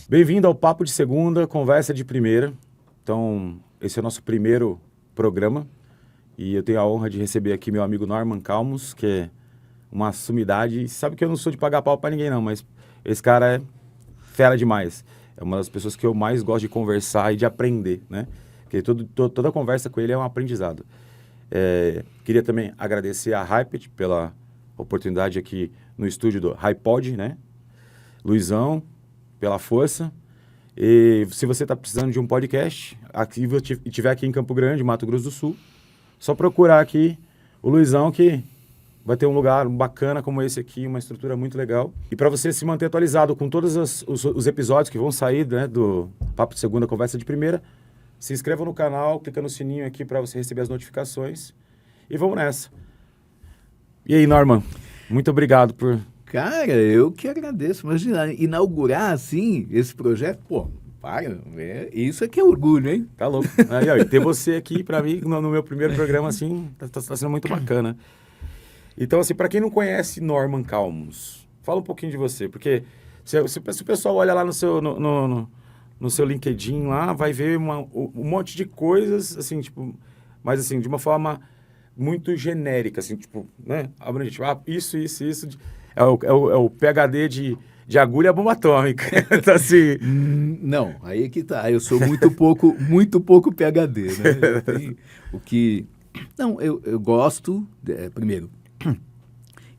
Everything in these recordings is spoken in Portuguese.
Bem-vindo ao Papo de Segunda, Conversa de Primeira. Então, esse é o nosso primeiro programa e eu tenho a honra de receber aqui meu amigo Norman Calmos, que é uma sumidade. Sabe que eu não sou de pagar pau pra ninguém não, mas esse cara é fera demais. É uma das pessoas que eu mais gosto de conversar e de aprender, né? Porque toda conversa com ele é um aprendizado. Queria também agradecer a Hyped pela oportunidade aqui no estúdio do HiPod, né? Luizão, pela força. E se você está precisando de um podcast, e estiver aqui em Campo Grande, Mato Grosso do Sul, só procurar aqui o Luizão, que vai ter um lugar bacana como esse aqui, uma estrutura muito legal. E para você se manter atualizado com todos os episódios que vão sair, né, do Papo de Segunda, Conversa de Primeira, se inscreva no canal, clica no sininho aqui para você receber as notificações. E vamos nessa. E aí, Norman, muito obrigado por... Cara, eu que agradeço. Imagina, inaugurar assim esse projeto, pô, isso aqui é orgulho, hein? Tá louco. Aí, ó, e ter você aqui, para mim, no meu primeiro programa, assim, tá sendo muito bacana. Então, assim, para quem não conhece Norman Calmos, fala um pouquinho de você, porque se o pessoal olha lá no seu LinkedIn lá, vai ver um monte de coisas, assim, tipo, mas assim, de uma forma muito genérica, assim, tipo, né? Abrangente, isso. É o PhD de agulha bomba atômica. Então, assim... Não, aí é que tá. Eu sou muito pouco PhD, né? Não, eu gosto, primeiro,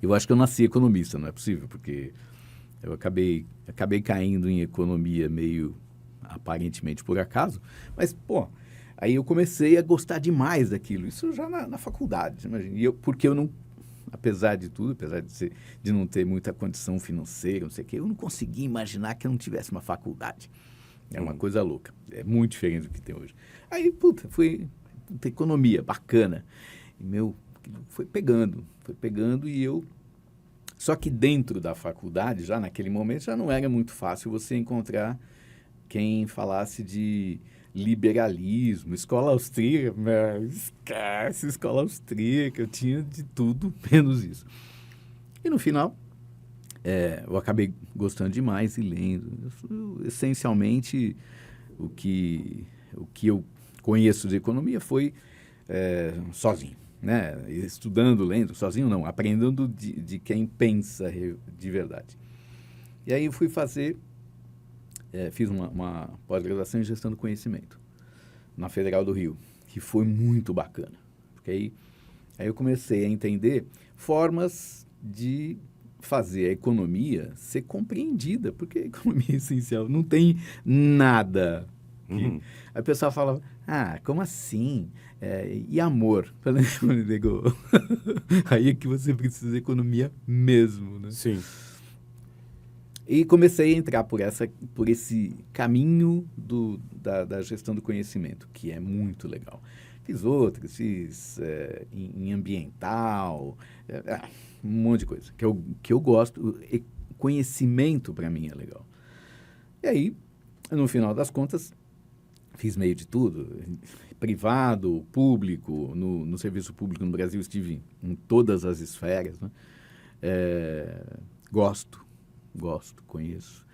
eu acho que eu nasci economista, não é possível, porque eu acabei caindo em economia meio aparentemente por acaso, mas, pô, aí eu comecei a gostar demais daquilo, isso já na faculdade, imagina, porque eu não, apesar de tudo, de não ter muita condição financeira, não sei o quê, eu não conseguia imaginar que eu não tivesse uma faculdade. É uma coisa louca, é muito diferente do que tem hoje. Aí, fui ter economia, bacana, e foi pegando e eu... Só que dentro da faculdade, já naquele momento, já não era muito fácil você encontrar quem falasse de liberalismo, escola austríaca, esquece escola austríaca, eu tinha de tudo menos isso. E no final, eu acabei gostando demais e lendo. Essencialmente, o que eu conheço de economia foi sozinho, né? Estudando, lendo, sozinho não, aprendendo de quem pensa de verdade. E aí eu fui fiz uma pós-graduação em gestão do conhecimento na Federal do Rio, que foi muito bacana, porque aí eu comecei a entender formas de fazer a economia ser compreendida, porque a economia é essencial, não tem nada. Aí o pessoal fala, como assim? E amor? Aí é que você precisa de economia mesmo, né? Sim. E comecei a entrar por esse caminho da gestão do conhecimento, que é muito legal. Fiz em ambiental, um monte de coisa, que eu gosto. Conhecimento, para mim, é legal. E aí, no final das contas, fiz meio de tudo, privado, público, no serviço público no Brasil estive em todas as esferas, né? Gosto, conheço.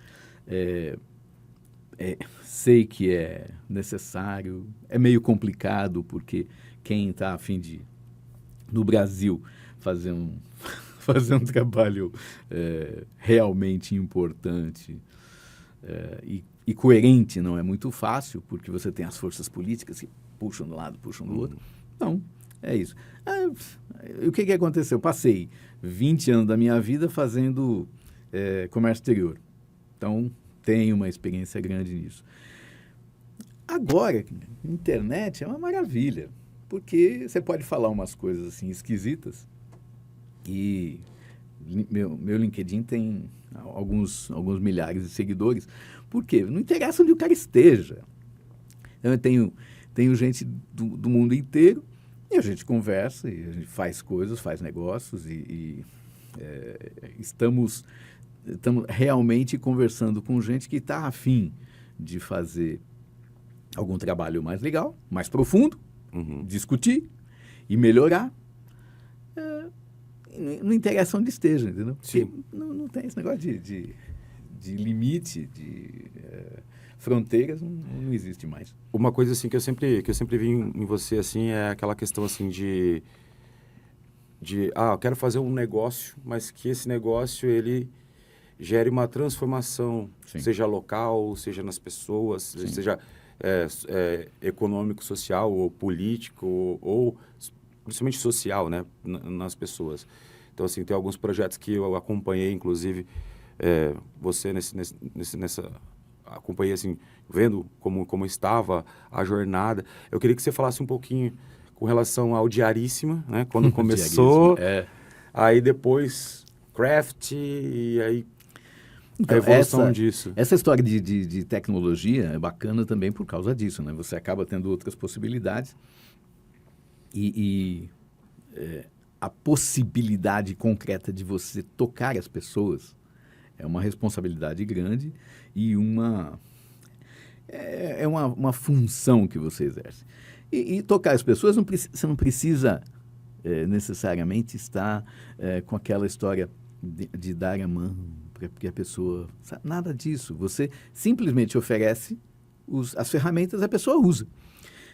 Sei que é necessário, é meio complicado, porque quem está a fim de, no Brasil, fazer um trabalho realmente importante e coerente não é muito fácil, porque você tem as forças políticas que puxam de um lado, puxam do outro. Então, é isso. O que aconteceu? Passei 20 anos da minha vida fazendo comércio exterior. Então, tenho uma experiência grande nisso. Agora, internet é uma maravilha, porque você pode falar umas coisas assim esquisitas e meu LinkedIn tem alguns milhares de seguidores. Por quê? Não interessa onde o cara esteja. Então, eu tenho gente do mundo inteiro e a gente conversa, e a gente faz coisas, faz negócios estamos realmente conversando com gente que está afim de fazer algum trabalho mais legal, mais profundo, discutir e melhorar. Não interessa onde esteja, entendeu? Sim. Não tem esse negócio de limite, de fronteiras, não existe mais. Uma coisa assim que eu sempre vi em você assim é aquela questão assim de eu quero fazer um negócio, mas que esse negócio ele gere uma transformação, Sim. seja local, seja nas pessoas, Sim. seja econômico, social ou político ou principalmente social, né, nas pessoas. Então assim, tem alguns projetos que eu acompanhei, inclusive você nessa acompanhei assim, vendo como estava a jornada. Eu queria que você falasse um pouquinho com relação ao Diaríssima, né? Quando começou, aí depois Craft e aí então, a evolução disso. Essa história de tecnologia é bacana também por causa disso, né? Você acaba tendo outras possibilidades e a possibilidade concreta de você tocar as pessoas é uma responsabilidade grande e uma função que você exerce. E tocar as pessoas, você não precisa necessariamente estar com aquela história de dar a mão para que a pessoa... Nada disso. Você simplesmente oferece as ferramentas, a pessoa usa.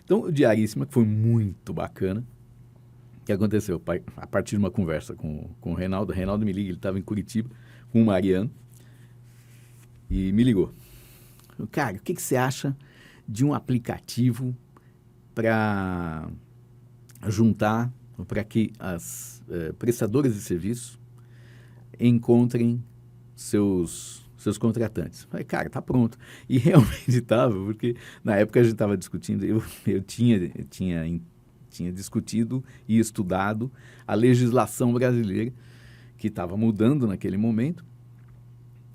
Então, o Diaríssima, que foi muito bacana, o que aconteceu? A partir de uma conversa com o Reinaldo me liga, ele estava em Curitiba, com o Mariano, e me ligou. Cara, o que você acha de um aplicativo para juntar, para que as prestadoras de serviço encontrem seus contratantes? Falei, cara, tá pronto. E realmente estava, porque na época a gente estava discutindo, eu tinha discutido e estudado a legislação brasileira que estava mudando naquele momento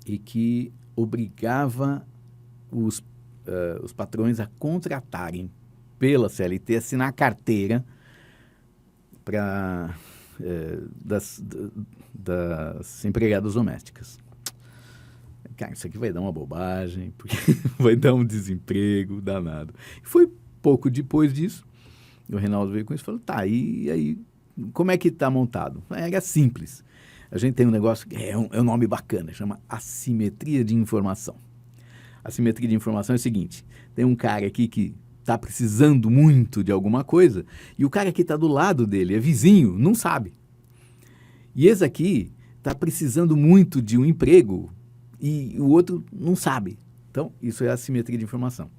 e que obrigava os patrões a contratarem pela CLT, assinar a carteira das empregadas domésticas. Cara, isso aqui vai dar uma bobagem, porque vai dar um desemprego danado. E foi pouco depois disso, o Reinaldo veio com isso e falou, tá, e aí, como é que está montado? Era simples. A gente tem um negócio que é um nome bacana, chama assimetria de informação. Assimetria de informação é o seguinte, tem um cara aqui que está precisando muito de alguma coisa e o cara que está do lado dele, é vizinho, não sabe. E esse aqui está precisando muito de um emprego e o outro não sabe. Então, isso é assimetria de informação.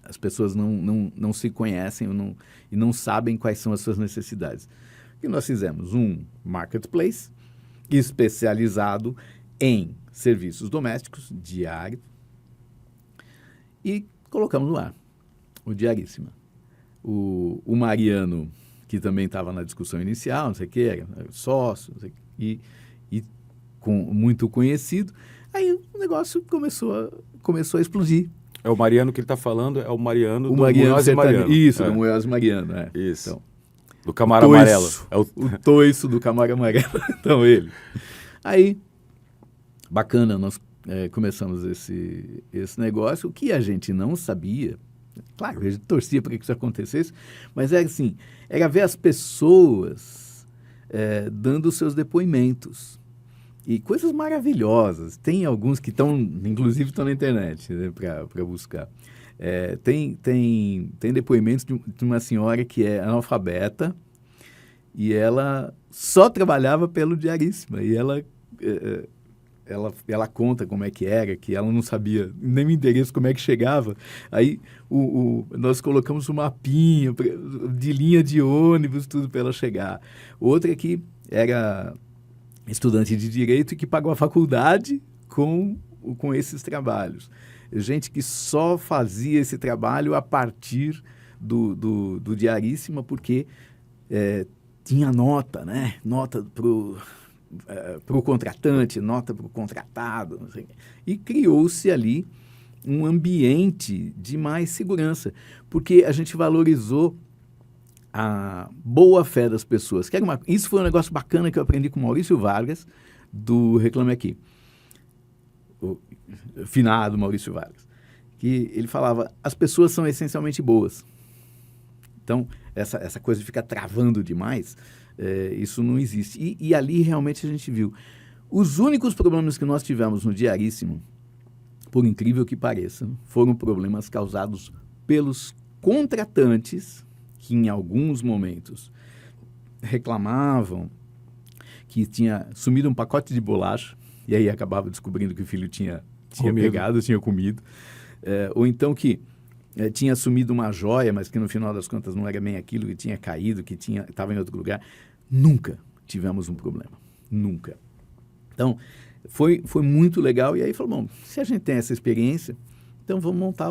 As pessoas não se conhecem e não sabem quais são as suas necessidades. E nós fizemos um marketplace especializado em serviços domésticos diários e colocamos no ar o Diaríssima. O Mariano, que também estava na discussão inicial, não sei o que, era sócio, não sei, e muito conhecido, aí o negócio começou a explodir. É o Mariano que ele está falando, é o Mariano do Munhoz e Mariano. Isso, do Munhoz e Mariano. Isso. Então, do Camaro Amarelo. O toiço do Camaro Amarelo. Então, ele. Aí, bacana, nós começamos esse negócio. O que a gente não sabia, claro, a gente torcia para que isso acontecesse, mas era assim, era ver as pessoas dando os seus depoimentos. E coisas maravilhosas. Tem alguns que inclusive estão na internet, né, para buscar. Tem depoimentos de uma senhora que é analfabeta e ela só trabalhava pelo Diaríssima. E ela conta como é que era, que ela não sabia nem o endereço, como é que chegava. Aí nós colocamos um mapinha de linha de ônibus, tudo para ela chegar. Outra que era estudante de Direito e que pagou a faculdade com esses trabalhos. Gente que só fazia esse trabalho a partir do Diaríssima, porque tinha nota, né? Nota para o contratante, nota para o contratado. Não sei. E criou-se ali um ambiente de mais segurança, porque a gente valorizou a boa-fé das pessoas. Isso foi um negócio bacana que eu aprendi com o Maurício Vargas, do Reclame Aqui. O finado Maurício Vargas. Que ele falava, as pessoas são essencialmente boas. Então, essa coisa de ficar travando demais, isso não existe. E ali realmente a gente viu Os únicos problemas que nós tivemos no Diaríssimo, por incrível que pareça, foram problemas causados pelos contratantes que em alguns momentos reclamavam que tinha sumido um pacote de bolacha e aí acabava descobrindo que o filho tinha pegado, tinha comido. Ou então que tinha sumido uma joia, mas que no final das contas não era bem aquilo, que tinha caído, que estava em outro lugar. Nunca tivemos um problema. Nunca. Então, foi muito legal. E aí falou, bom, se a gente tem essa experiência, então vamos montar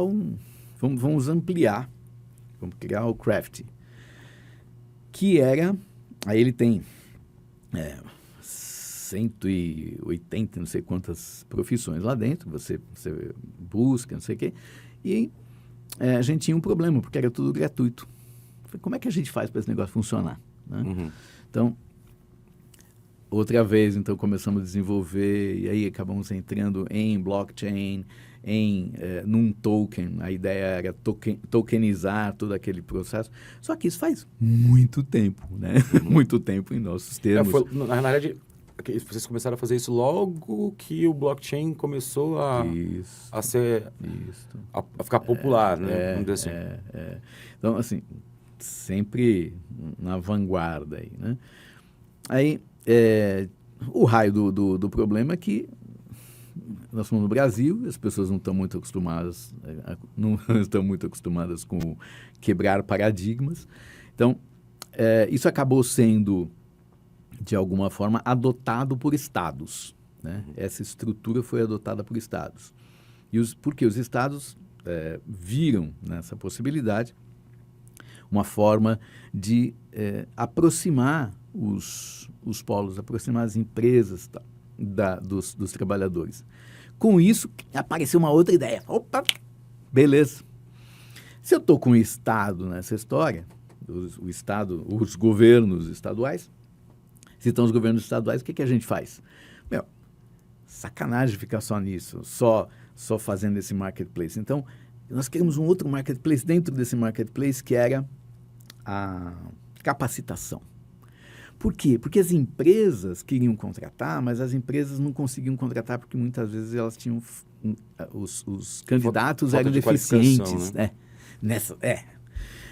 vamos ampliar, vamos criar o Craft, que era, aí ele tem 180, não sei quantas profissões lá dentro, você busca, não sei o quê, e a gente tinha um problema, porque era tudo gratuito. Como é que a gente faz para esse negócio funcionar? Né? Uhum. Então, outra vez, então, começamos a desenvolver, e aí acabamos entrando em blockchain, num token. A ideia era tokenizar todo aquele processo. Só que isso faz muito tempo, né? Muito tempo em nossos termos. Na verdade, vocês começaram a fazer isso logo que o blockchain começou a ficar popular, né? Vamos dizer assim. Então, assim, sempre na vanguarda aí, né? Aí, o raio do problema é que nós estamos no Brasil, as pessoas não estão muito acostumadas com quebrar paradigmas. Então, isso acabou sendo, de alguma forma, adotado por estados, né? Essa estrutura foi adotada por estados. Porque os estados viram nessa possibilidade uma forma de aproximar os polos, aproximar as empresas dos trabalhadores. Com isso, apareceu uma outra ideia. Opa, beleza. Se eu estou com o Estado nessa história, os governos estaduais, se estão os governos estaduais, o que a gente faz? Sacanagem ficar só nisso, só fazendo esse marketplace. Então, nós queremos um outro marketplace dentro desse marketplace, que era a capacitação. Por quê? Porque as empresas queriam contratar, mas as empresas não conseguiam contratar porque muitas vezes elas tinham... Os candidatos eram deficientes. Né?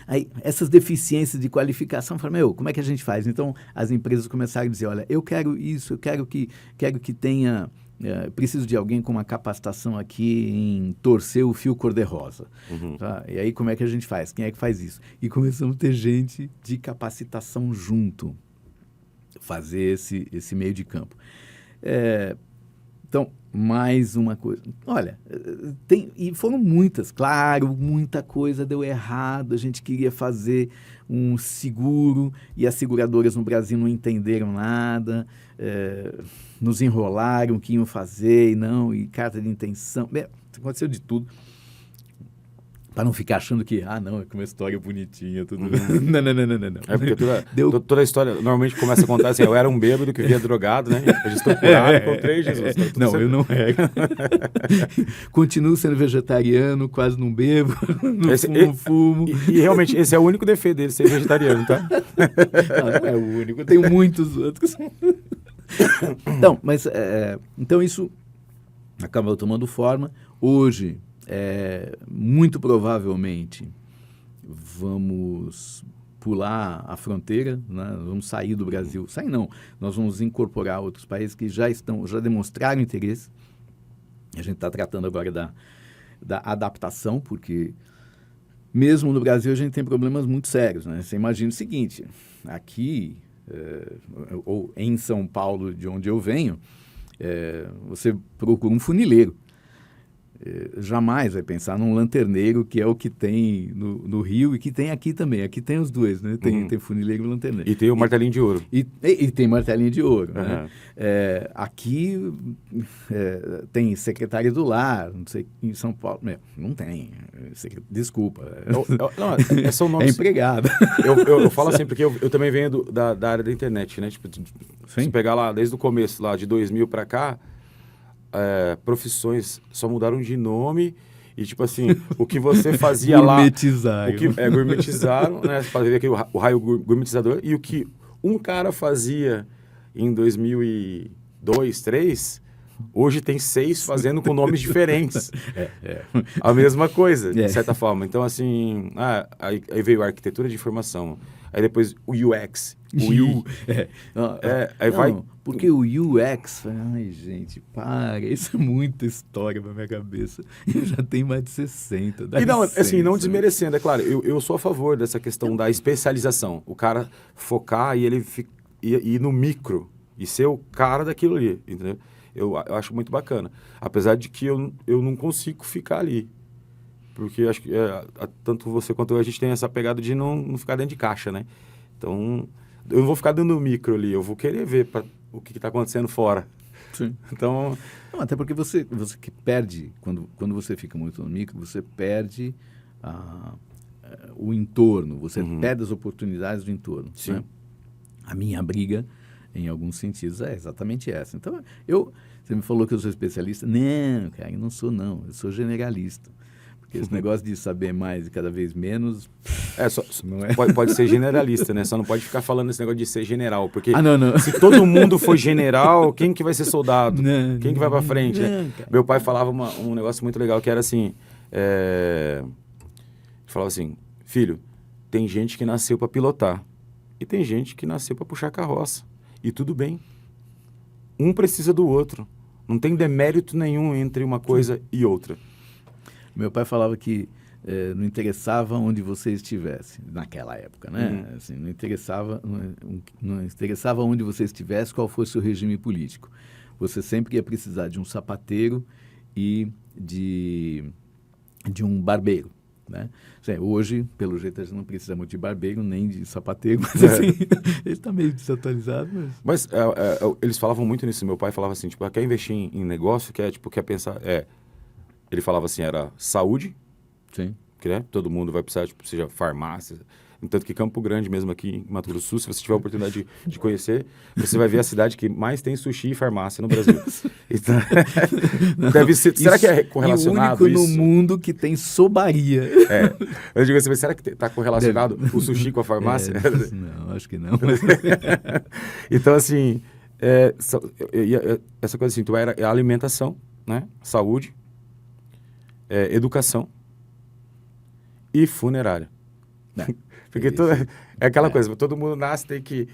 Aí, essas deficiências de qualificação, falaram, como é que a gente faz? Então, as empresas começaram a dizer, olha, eu quero isso, eu quero que tenha... preciso de alguém com uma capacitação aqui em torcer o fio cor-de-rosa. Uhum. Tá? E aí, como é que a gente faz? Quem é que faz isso? E começamos a ter gente de capacitação junto, fazer esse meio de campo. Então, mais uma coisa. Olha, e foram muitas, claro, muita coisa deu errado. A gente queria fazer um seguro e as seguradoras no Brasil não entenderam nada, nos enrolaram o que iam fazer e carta de intenção. Aconteceu de tudo. Para não ficar achando que, não, é uma história bonitinha, tudo. Uhum. Não. É porque toda a história normalmente começa a contar assim, eu era um bêbado que via drogado, né? Eu estou curado, encontrei Jesus. Não, eu não era. Continuo sendo vegetariano, quase não bebo, não fumo. E realmente, esse é o único defeito dele, ser vegetariano, tá? Não é o único, eu tenho muitos outros. Então isso acabou tomando forma. Hoje, muito provavelmente vamos pular a fronteira, né? Vamos sair do Brasil. Sair não, nós vamos incorporar outros países que já demonstraram interesse. A gente está tratando agora da adaptação, porque mesmo no Brasil a gente tem problemas muito sérios, né? Você imagina o seguinte, aqui, ou em São Paulo, de onde eu venho, você procura um funileiro. Jamais vai pensar num lanterneiro, que é o que tem no Rio e que tem aqui também. Aqui tem os dois, né? Tem funileiro e lanterneiro. E tem o martelinho de ouro. E tem martelinho de ouro. Uhum. Né? Aqui tem secretária do lar, não sei, em São Paulo. Não tem. Desculpa. Não, são nomes... É empregado. Eu falo assim, porque eu também venho da área da internet, né? Tipo, se pegar lá desde o começo, lá de 2000 para cá, profissões só mudaram de nome e, tipo assim, o que você fazia gourmetizaram. Gourmetizaram, né? Fazia aqui o raio gourmetizador, e o que um cara fazia em 2000 e 2, 3, hoje tem 6 fazendo com nomes diferentes. A mesma coisa, de certa forma. Então, assim, aí veio a arquitetura de informação. Aí depois o UX, o U. Aí vai... Porque o UX, ai gente, para, isso é muita história pra minha cabeça. Eu já tenho mais de 60. E não, assim, não desmerecendo, é claro, eu sou a favor dessa questão da especialização. O cara focar e ele ir no micro e ser o cara daquilo ali, entendeu? Eu acho muito bacana. Apesar de que eu não consigo ficar ali. Porque acho que tanto você quanto eu, a gente tem essa pegada de não ficar dentro de caixa, né? Então, eu não vou ficar dentro do micro ali, eu vou querer ver o que está acontecendo fora. Sim. Então... Não, até porque você que perde, quando você fica muito no micro, você perde o entorno, você perde as oportunidades do entorno. Sim. Né? A minha briga, em alguns sentidos, é exatamente essa. Então, você me falou que eu sou especialista. Não, cara, eu não sou, não. Eu sou generalista. Porque esse negócio de saber mais e cada vez menos... não é? Pode ser generalista, né? Só não pode ficar falando esse negócio de ser general. Porque não. Se todo mundo for general, quem que vai ser soldado? Quem que vai pra frente? Não, né? Meu pai falava um negócio muito legal, que era assim... Falava assim, filho, tem gente que nasceu para pilotar. E tem gente que nasceu para puxar carroça. E tudo bem. Um precisa do outro. Não tem demérito nenhum entre uma coisa e outra. Meu pai falava que não interessava onde você estivesse, naquela época, né? Assim, não interessava onde você estivesse, qual fosse o regime político. Você sempre ia precisar de um sapateiro e de um barbeiro. Né? Hoje, pelo jeito, a gente não precisa muito de barbeiro nem de sapateiro, mas assim, ele está meio desatualizado. Mas eles falavam muito nisso. Meu pai falava assim, tipo, quer investir em negócio, quer pensar... Ele falava assim, era saúde, sim, que né, todo mundo vai precisar, tipo, seja farmácia. Tanto que Campo Grande, mesmo aqui em Mato Grosso do Sul, se você tiver a oportunidade de conhecer, você vai ver a cidade que mais tem sushi e farmácia no Brasil. Então, deve ser, será que é correlacionado isso? E o único no mundo que tem sobaria. Eu digo assim, será que está correlacionado o sushi com a farmácia? Não, acho que não. Então, assim, essa coisa assim, tu era a alimentação, né? Saúde, educação e funerária. Porque é aquela coisa, todo mundo nasce, tem que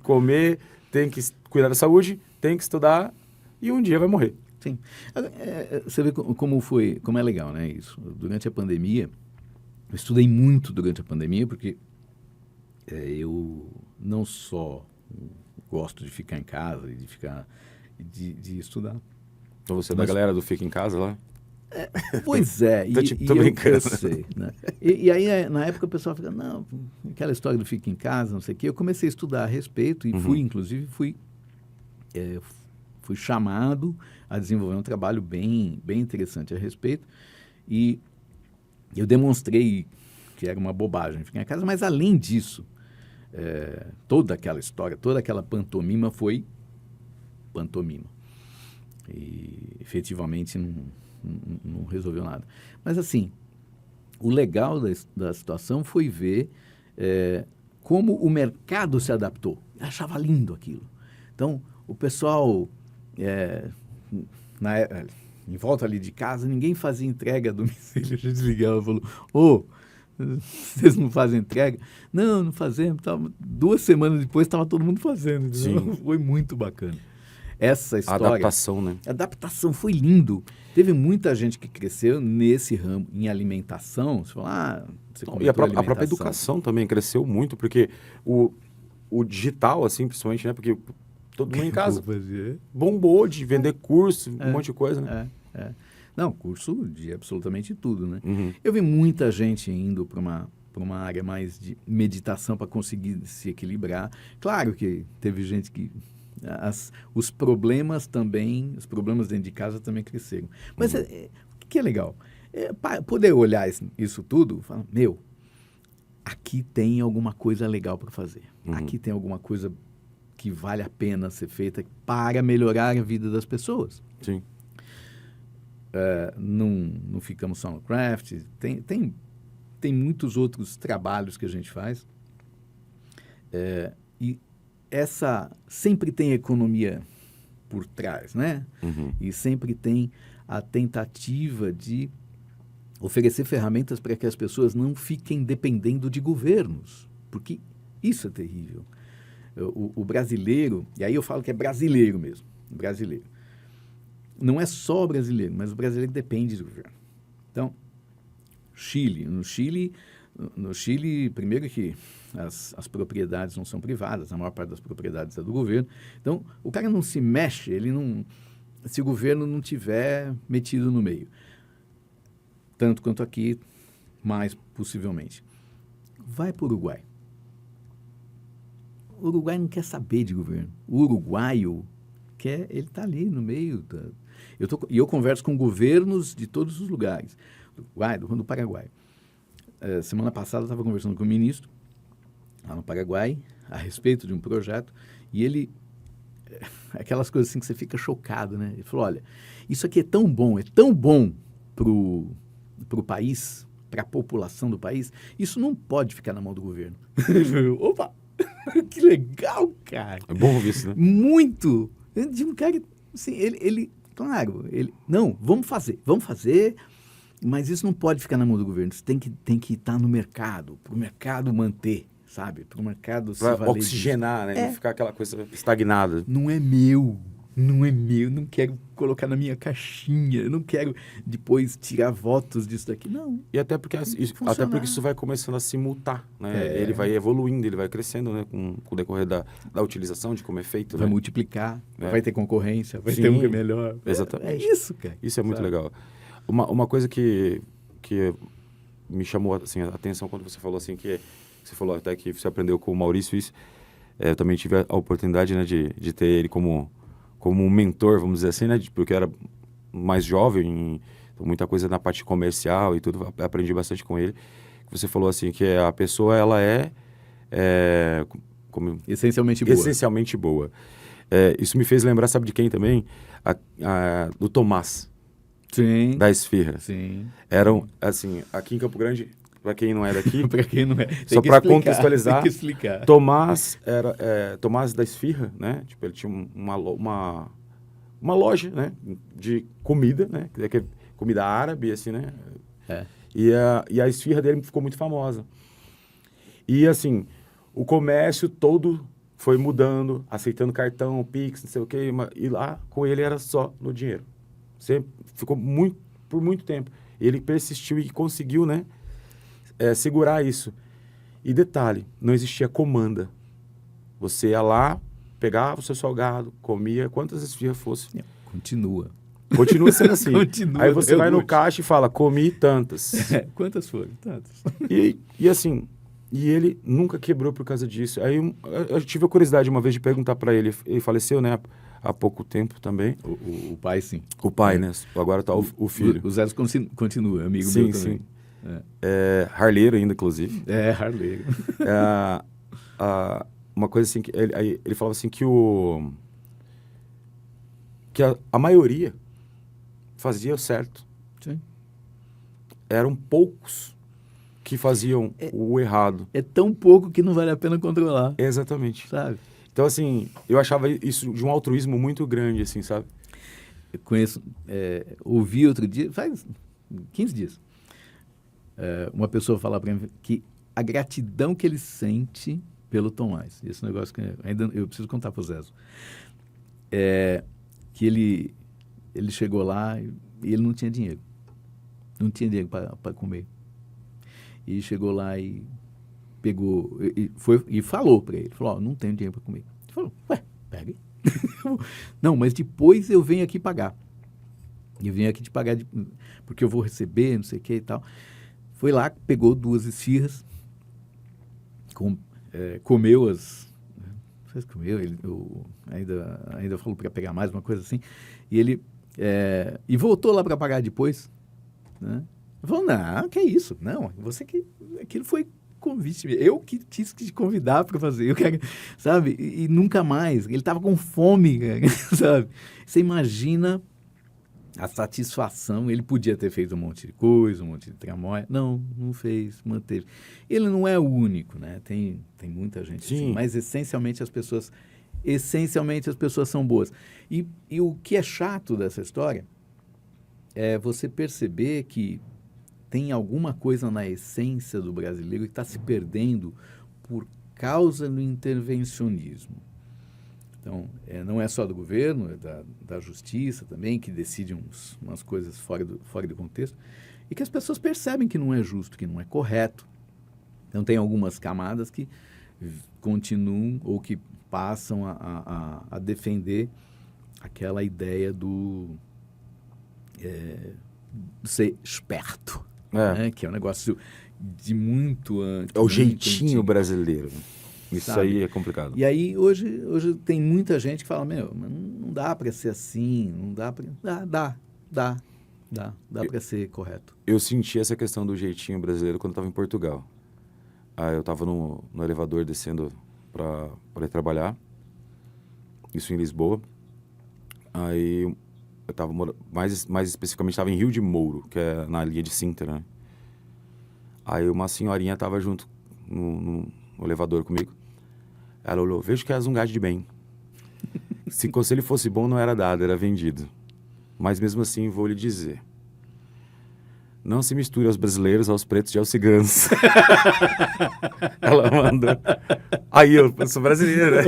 comer, tem que cuidar da saúde, tem que estudar e um dia vai morrer. Sim. Você vê como é legal, né, isso. Durante a pandemia, eu estudei muito durante a pandemia, porque eu não só gosto de ficar em casa e de estudar. Então você é da galera do Fica em Casa lá? Pois é, tô brincando. Eu sei, né? E aí, na época, o pessoal fica, não, aquela história do fica em casa, não sei o quê. Eu comecei a estudar a respeito e fui chamado a desenvolver um trabalho bem interessante a respeito. E eu demonstrei que era uma bobagem ficar em casa, mas além disso, toda aquela história, toda aquela pantomima foi pantomima. E efetivamente não resolveu nada. Mas, assim, o legal da situação foi ver como o mercado se adaptou. Eu achava lindo aquilo. Então, o pessoal, em volta ali de casa, ninguém fazia entrega a domicílio. A gente ligava e falou, vocês não fazem entrega? Não fazemos. 2 semanas depois, estava todo mundo fazendo. Sim. Foi muito bacana. Essa história... Adaptação, né? A adaptação foi lindo. Teve muita gente que cresceu nesse ramo, em alimentação. Você fala, e a própria educação também cresceu muito, porque o digital, assim, principalmente, né? Porque todo mundo em casa bombou de vender curso, um monte de coisa, né? Não, curso de absolutamente tudo, né? Eu vi muita gente indo para uma área mais de meditação para conseguir se equilibrar. Claro que teve gente que... os problemas dentro de casa também cresceram. Mas o que é legal? Poder olhar isso tudo e falar, aqui tem alguma coisa legal para fazer. Aqui tem alguma coisa que vale a pena ser feita para melhorar a vida das pessoas. Sim. Não ficamos só no craft. Tem muitos outros trabalhos que a gente faz. E sempre tem economia por trás, né? Uhum. E sempre tem a tentativa de oferecer ferramentas para que as pessoas não fiquem dependendo de governos, porque isso é terrível. O brasileiro, e aí eu falo que é brasileiro mesmo, brasileiro. Não é só brasileiro, mas o brasileiro depende do governo. Então, no Chile, primeiro que as propriedades não são privadas, a maior parte das propriedades é do governo. Então, o cara não se mexe, se o governo não tiver metido no meio. Tanto quanto aqui, mais possivelmente. Vai para o Uruguai. O Uruguai não quer saber de governo. O uruguaio ele está ali no meio. Eu converso com governos de todos os lugares. Do Uruguai, do Paraguai. Semana passada eu estava conversando com o ministro lá no Paraguai a respeito de um projeto e ele... Aquelas coisas assim que você fica chocado, né? Ele falou, olha, isso aqui é tão bom para o país, para a população do país, isso não pode ficar na mão do governo. Opa! Que legal, cara! É bom ouvir isso, né? Muito! De um cara, assim, claro, não, vamos fazer, mas isso não pode ficar na mão do governo, isso tem que estar no mercado, para o mercado manter, sabe? Para o mercado se valer oxigenar, disso. né? Não ficar aquela coisa estagnada. Não é meu, não quero colocar na minha caixinha, eu não quero depois tirar votos disso daqui, não. E até porque isso vai começando a se mutar, né? Ele vai evoluindo, ele vai crescendo, né? Com o decorrer da utilização, de como é feito. Vai né? multiplicar, vai ter concorrência, vai Sim, ter um que é melhor. Exatamente. É isso, cara. Isso é muito legal. Uma coisa que me chamou assim, a atenção quando você falou assim, você falou até que você aprendeu com o Maurício isso, eu também tive a oportunidade, né, de ter ele como um mentor, vamos dizer assim, né, porque eu era mais jovem, então muita coisa na parte comercial e tudo, aprendi bastante com ele. Você falou assim, que a pessoa, ela essencialmente boa. Isso me fez lembrar, sabe de quem também? Do Tomás. Sim. Da Esfirra. Sim. Eram, assim, aqui em Campo Grande, para quem não é daqui... para quem não é. Só para contextualizar, tem que explicar. Tomás Tomás da Esfirra, né? Tipo, ele tinha uma loja, né? De comida, né? Que é comida árabe, assim, né? E a esfirra dele ficou muito famosa. E, assim, o comércio todo foi mudando, aceitando cartão, Pix, não sei o quê. E lá, com ele, era só no dinheiro. Sempre ficou por muito tempo. Ele persistiu e conseguiu, né? Segurar isso. E detalhe, não existia comanda. Você ia lá, pegava o seu salgado, comia quantas esfirras fosse. Continua sendo assim. Aí você vai no caixa e fala, comi tantas. Quantas foram? Tantas. E assim, ele nunca quebrou por causa disso. Aí eu tive a curiosidade uma vez de perguntar para ele. Ele faleceu, né? Há pouco tempo também. O pai, sim. O pai, né? Agora tá o filho. O Zé continua, amigo sim, meu também. Sim. Harleiro ainda, inclusive. Harleiro. Uma coisa assim, que ele falava assim que a maioria fazia o certo. Sim. Eram poucos que faziam o errado. É tão pouco que não vale a pena controlar. Exatamente. Sabe? Então, assim, eu achava isso de um altruísmo muito grande, assim, sabe? Eu conheço, ouvi outro dia, faz 15 dias, uma pessoa falar para mim que a gratidão que ele sente pelo Tomás, esse negócio que ainda eu preciso contar para o Zezo, que ele chegou lá e ele não tinha dinheiro. Não tinha dinheiro para comer. E chegou lá e pegou, e falou para ele, falou, não tenho dinheiro para comer. Ele falou, pega aí. Não, mas depois eu venho aqui pagar. Eu venho aqui te pagar, porque eu vou receber, não sei o que e tal. Foi lá, pegou 2 esfirras, comeu as... Comeu, ainda falou para pegar mais, uma coisa assim. E ele... e voltou lá para pagar depois. Né? Falou, não, que é isso? Não, você que... Aquilo foi convite. Eu que quis te convidar para fazer. Eu quero, sabe? E nunca mais. Ele estava com fome, cara, sabe? Você imagina a satisfação. Ele podia ter feito um monte de coisa, um monte de tramóia. Não fez, manteve. Ele não é o único, né? Tem muita gente assim, mas essencialmente as pessoas essencialmente as pessoas são boas. E o que é chato dessa história é você perceber que tem alguma coisa na essência do brasileiro que está se perdendo por causa do intervencionismo. Então, não é só do governo, é da justiça também, que decide umas coisas fora do contexto, e que as pessoas percebem que não é justo, que não é correto. Então, tem algumas camadas que continuam ou que passam a defender aquela ideia do ser esperto, né? Que é um negócio de muito antes. É o jeitinho antigo. Brasileiro. Isso Sabe? aí é complicado. E aí, hoje tem muita gente que fala, não dá para ser assim, não dá para... Dá para ser correto. Eu senti essa questão do jeitinho brasileiro quando eu estava em Portugal. Aí eu estava no elevador descendo para ir trabalhar, isso em Lisboa. Aí eu estava, mais especificamente, estava em Rio de Mouro, que é na linha de Sintra, né? Aí uma senhorinha estava junto no elevador comigo. Ela olhou, vejo que és um gajo de bem. Se conselho fosse bom, não era dado, era vendido. Mas mesmo assim, vou lhe dizer. Não se misture aos brasileiros, aos pretos e aos ciganos. Ela mandou. Aí eu sou brasileiro, né?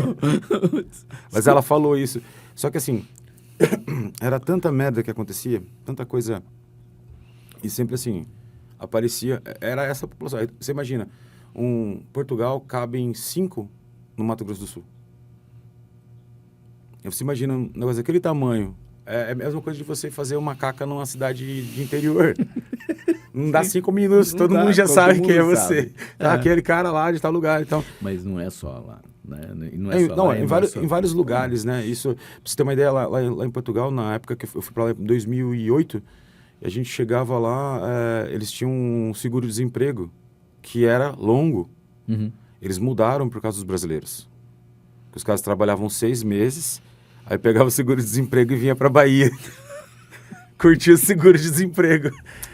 Mas ela falou isso. Só que assim, era tanta merda que acontecia, tanta coisa. E sempre assim, aparecia. Era essa população. Aí você imagina, Portugal cabe em 5 no Mato Grosso do Sul. Você imagina um negócio daquele tamanho. É a mesma coisa de você fazer uma caca numa cidade de interior. Não dá 5 minutos, todo mundo já sabe quem é você. Aquele cara lá de tal lugar. Então. Mas não é só lá. Né? Não é em vários lugares, né? Isso, pra você ter uma ideia, lá em Portugal, na época que eu fui pra lá em 2008, a gente chegava lá, eles tinham um seguro-desemprego que era longo. Uhum. Eles mudaram por causa dos brasileiros. Os caras trabalhavam 6 meses, aí pegava o seguro-desemprego e vinha pra Bahia. Curtia o seguro-desemprego.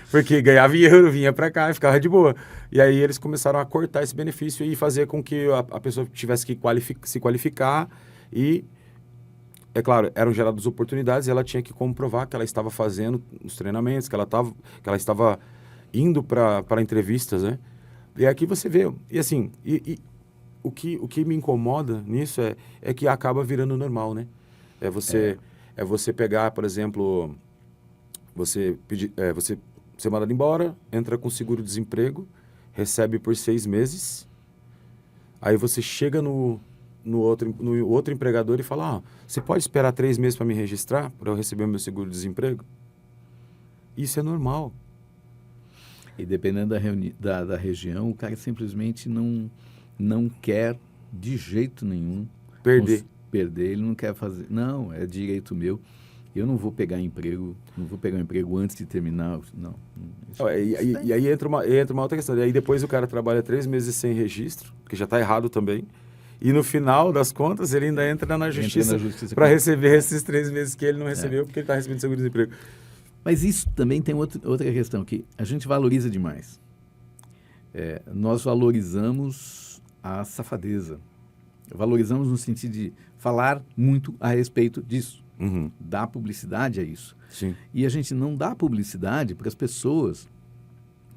Porque ganhava em euro, vinha pra cá e ficava de boa. E aí eles começaram a cortar esse benefício e fazer com que a pessoa tivesse que se qualificar. E, é claro, eram geradas oportunidades e ela tinha que comprovar que ela estava fazendo os treinamentos, que ela estava indo para entrevistas, né? E aqui você vê. E assim, o que me incomoda nisso é que acaba virando normal, né? É você pegar, por exemplo, você ser mandado embora, entra com seguro-desemprego, recebe por 6 meses, aí você chega no outro empregador e fala, você pode esperar 3 meses para me registrar, para eu receber o meu seguro-desemprego? Isso é normal. E dependendo da região, o cara simplesmente não quer de jeito nenhum Perder, ele não quer fazer. Não, é direito meu. Eu não vou pegar um emprego antes de terminar. Não. E aí entra uma outra questão. E aí depois o cara trabalha 3 meses sem registro, que já está errado também. E no final das contas, ele ainda entra na justiça para receber esses 3 meses que ele não recebeu, porque ele está recebendo seguro-desemprego. Mas isso também tem outra questão, que a gente valoriza demais. Nós valorizamos a safadeza. Valorizamos no sentido de falar muito a respeito disso. Uhum. Dar publicidade a isso. Sim. E a gente não dá publicidade para as pessoas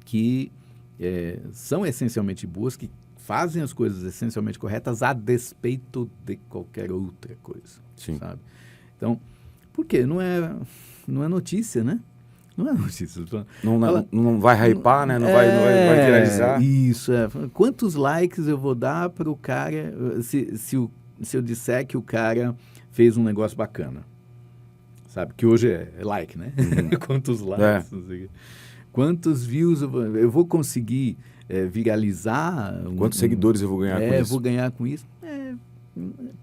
que são essencialmente boas, que fazem as coisas essencialmente corretas a despeito de qualquer outra coisa. Sim. Sabe? Então, por quê? Não é notícia, né? Não é notícia. Não vai hypar, né? Não vai viralizar. Isso, Quantos likes eu vou dar para o cara se eu disser que o cara fez um negócio bacana? Sabe? Que hoje é like, né? Uhum. Quantos likes? Não sei. Quantos views eu vou conseguir viralizar? Quantos seguidores eu vou ganhar com isso? Eu vou ganhar com isso?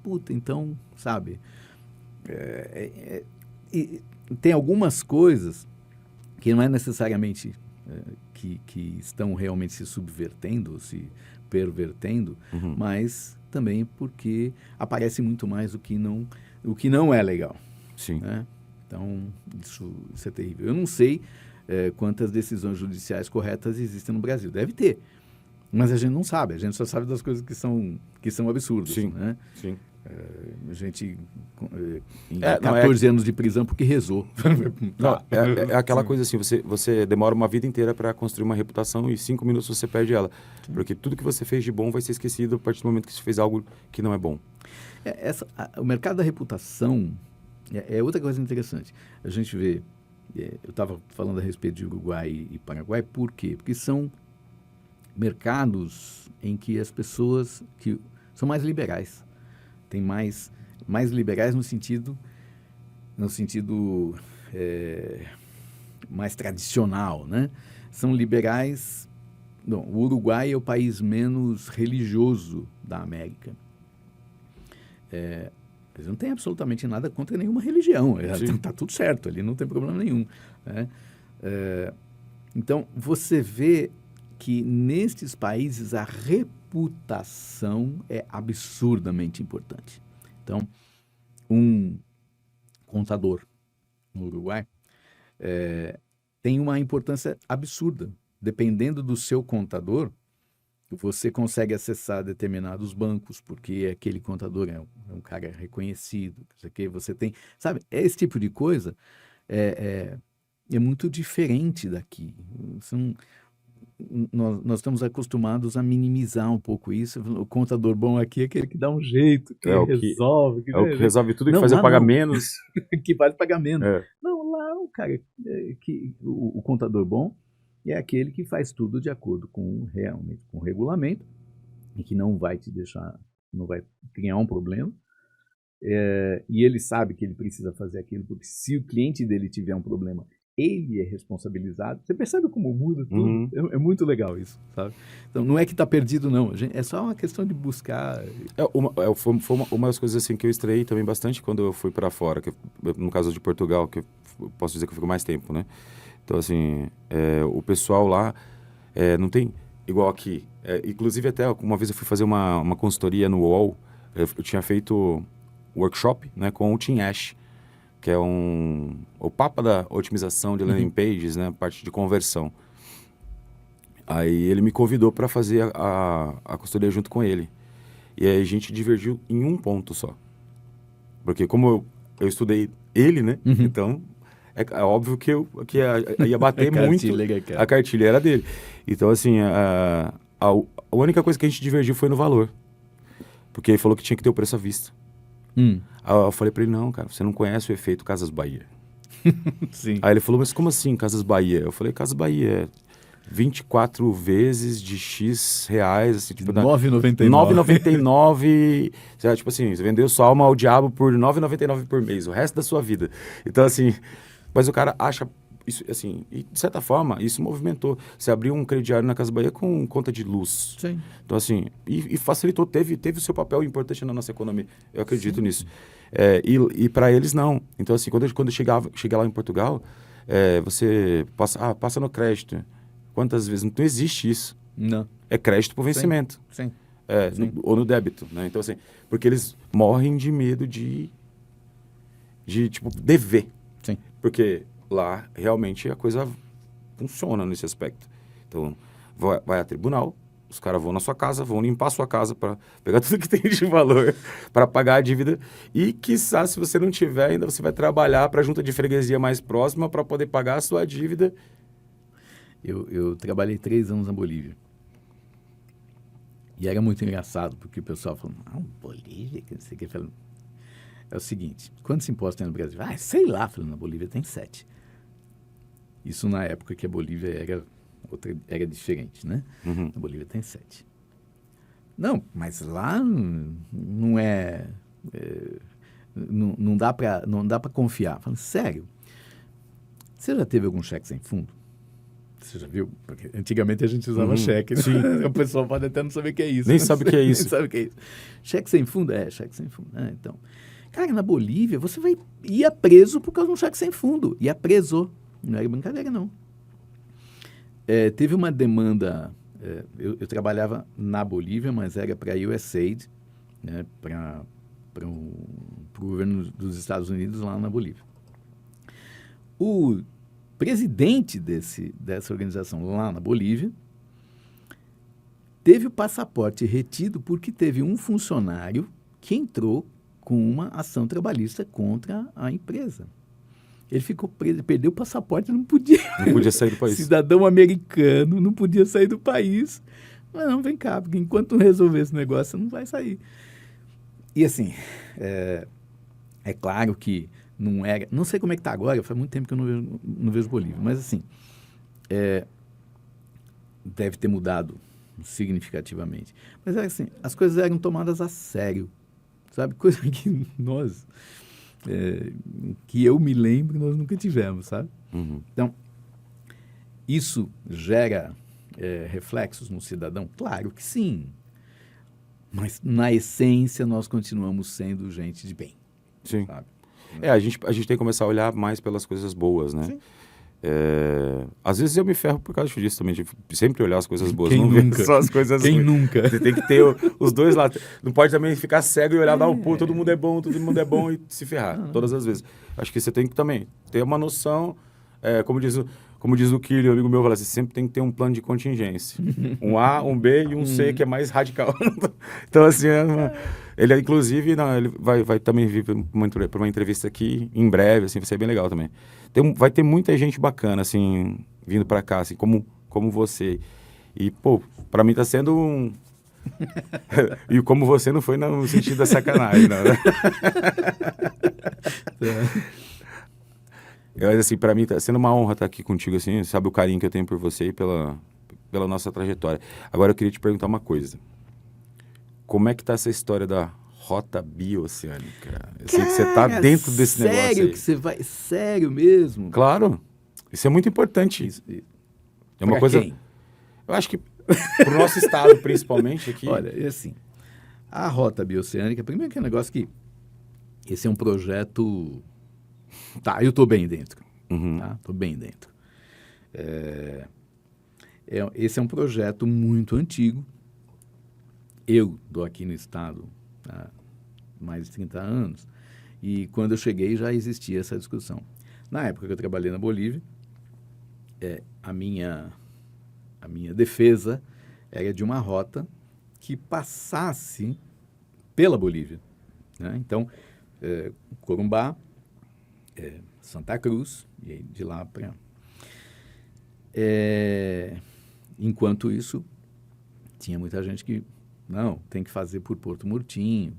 Puta, então, sabe? E tem algumas coisas que não é necessariamente que estão realmente se subvertendo ou se pervertendo, uhum. mas também porque aparece muito mais o que não é legal. Sim. Né? Então, isso é terrível. Eu não sei quantas decisões judiciais corretas existem no Brasil. Deve ter, mas a gente não sabe. A gente só sabe das coisas que são absurdas. Sim, né? sim. Gente em É, não, 14 anos de prisão porque rezou. Não, é aquela coisa assim, você demora uma vida inteira para construir uma reputação e 5 minutos você perde ela. Porque tudo que você fez de bom vai ser esquecido a partir do momento que você fez algo que não é bom. O mercado da reputação é outra coisa interessante. A gente vê, eu estava falando a respeito de Uruguai e Paraguai, por quê? Porque são mercados em que as pessoas que são mais liberais. Tem mais liberais no sentido mais tradicional, né? São liberais. Não, o Uruguai é o país menos religioso da América. Eles não têm absolutamente nada contra nenhuma religião. Está tudo certo ali, não tem problema nenhum. Né? Então, você vê que nestes países a reputação é absurdamente importante. Então, um contador no Uruguai tem uma importância absurda. Dependendo do seu contador, você consegue acessar determinados bancos, porque aquele contador é um cara reconhecido. Você tem, sabe, esse tipo de coisa é muito diferente daqui. Nós estamos acostumados a minimizar um pouco isso. O contador bom aqui é aquele que dá um jeito, que resolve. É o que resolve tudo e faz eu pagar menos. Que faz pagar menos. Não, lá o cara, o contador bom é aquele que faz tudo de acordo realmente com o regulamento e que não vai te deixar, não vai criar um problema. E ele sabe que ele precisa fazer aquilo, porque se o cliente dele tiver um problema, ele é responsabilizado. Você percebe como muda tudo? Uhum. É muito legal isso, sabe? Então, não é que está perdido, não. É só uma questão de buscar... Foi uma das coisas assim que eu estranhei também bastante quando eu fui para fora, no caso de Portugal, que eu posso dizer que eu fico mais tempo, né? Então, assim, o pessoal lá não tem igual aqui. Inclusive, até uma vez eu fui fazer uma consultoria no UOL, eu tinha feito workshop, né, com o Tim Ash, que é o papa da otimização de landing pages, né, parte de conversão. Aí ele me convidou para fazer a consultoria junto com ele. E aí a gente divergiu em um ponto só. Porque como eu estudei ele, né, então é óbvio que eu ia bater muito. A cartilha era dele. Então, assim, a única coisa que a gente divergiu foi no valor. Porque ele falou que tinha que ter o preço à vista. Aí eu falei pra ele, não, cara, você não conhece o efeito Casas Bahia. Sim. Aí ele falou, mas como assim Casas Bahia? Eu falei, Casas Bahia 24 vezes de X reais, assim, tipo, 9,99. Tipo assim, você vendeu sua alma ao diabo por 9,99 por mês, o resto da sua vida. Então, assim, mas o cara acha isso, assim, e de certa forma, isso movimentou. Você abriu um crediário na Casa Bahia com conta de luz. Sim. Então, assim, e facilitou, teve o seu papel importante na nossa economia. Eu acredito nisso. E para eles, não. Então, assim, quando eu chegar lá em Portugal, você passa no crédito. Quantas vezes? Não existe isso. Não. É crédito por vencimento. Sim. Ou no débito, né? Então, assim, porque eles morrem de medo de tipo, dever. Sim. Porque lá, realmente, a coisa funciona nesse aspecto. Então, vai a tribunal, os caras vão na sua casa, vão limpar a sua casa para pegar tudo que tem de valor para pagar a dívida. E, quiçá, se você não tiver, ainda você vai trabalhar para a junta de freguesia mais próxima para poder pagar a sua dívida. Eu trabalhei 3 anos na Bolívia. E era muito engraçado, porque o pessoal falou, não, Bolívia, que não sei o que. Falando, é o seguinte, quantos impostos tem no Brasil? Sei lá, falando, na Bolívia tem 7. Isso na época que a Bolívia era diferente, né? Uhum. Na Bolívia tem 7. Não, mas lá não não dá para confiar. Falando, sério, você já teve algum cheque sem fundo? Você já viu? Porque antigamente a gente usava cheque. Né? Sim. O pessoal pode até não saber o que é isso. Nem sabe o que é isso. Nem sabe o que é isso. Cheque sem fundo? Cheque sem fundo. Então, cara, na Bolívia você ia preso por causa de um cheque sem fundo. Ia preso. Não era brincadeira, não. Teve uma demanda... eu trabalhava na Bolívia, mas era para a USAID, né, para o governo dos Estados Unidos lá na Bolívia. O presidente dessa organização lá na Bolívia teve o passaporte retido porque teve um funcionário que entrou com uma ação trabalhista contra a empresa. Ele ficou preso, perdeu o passaporte, não podia. Não podia sair do país. Cidadão americano, não podia sair do país. Mas não, vem cá, porque enquanto não resolver esse negócio, você não vai sair. E assim, é claro que não era... Não sei como é que está agora, faz muito tempo que eu não vejo Bolívia, mas assim, deve ter mudado significativamente. Mas assim, as coisas eram tomadas a sério, sabe? Coisa que nós... que eu me lembro, nós nunca tivemos, sabe? Uhum. Então, isso gera reflexos no cidadão? Claro que sim. Mas, na essência, nós continuamos sendo gente de bem. Sim. Sabe? A gente tem que começar a olhar mais pelas coisas boas, né? Sim. Às vezes eu me ferro por causa disso também, de sempre olhar as coisas boas, Quem não nunca? ver só as coisas Quem ruins. nunca? Você tem que ter os dois lados. Não pode também ficar cego e olhar, não, pô, todo mundo é bom e se ferrar, todas as vezes. Acho que você tem que também ter uma noção, como diz o Kirli, amigo meu, você sempre tem que ter um plano de contingência. Um A, um B e um C, que é mais radical. Então, assim, ele inclusive, ele vai também vir para uma entrevista aqui em breve, assim, vai ser bem legal também. Vai ter muita gente bacana, assim, vindo para cá, assim, como você. E, pô, para mim tá sendo um... E como você não foi no sentido da sacanagem, não, né? Mas, assim, para mim tá sendo uma honra estar aqui contigo, assim, sabe o carinho que eu tenho por você e pela nossa trajetória. Agora eu queria te perguntar uma coisa. Como é que tá essa história da rota bioceânica? Eu sei que você tá dentro desse negócio aí. Sério que você vai... Sério mesmo? Claro. Isso é muito importante. É uma Pra coisa... quem? Eu acho que pro nosso estado, principalmente, aqui... Olha, é assim, a rota bioceânica, primeiro que é um negócio que... Esse é um projeto... Tá, eu estou bem dentro. Uhum. Tá? Estou bem dentro. Esse é um projeto muito antigo. Eu estou aqui no estado há mais de 30 anos e quando eu cheguei já existia essa discussão. Na época que eu trabalhei na Bolívia, a minha defesa era de uma rota que passasse pela Bolívia, né? Então, Corumbá, Santa Cruz, e aí de lá para... enquanto isso, tinha muita gente que, não, tem que fazer por Porto Murtinho.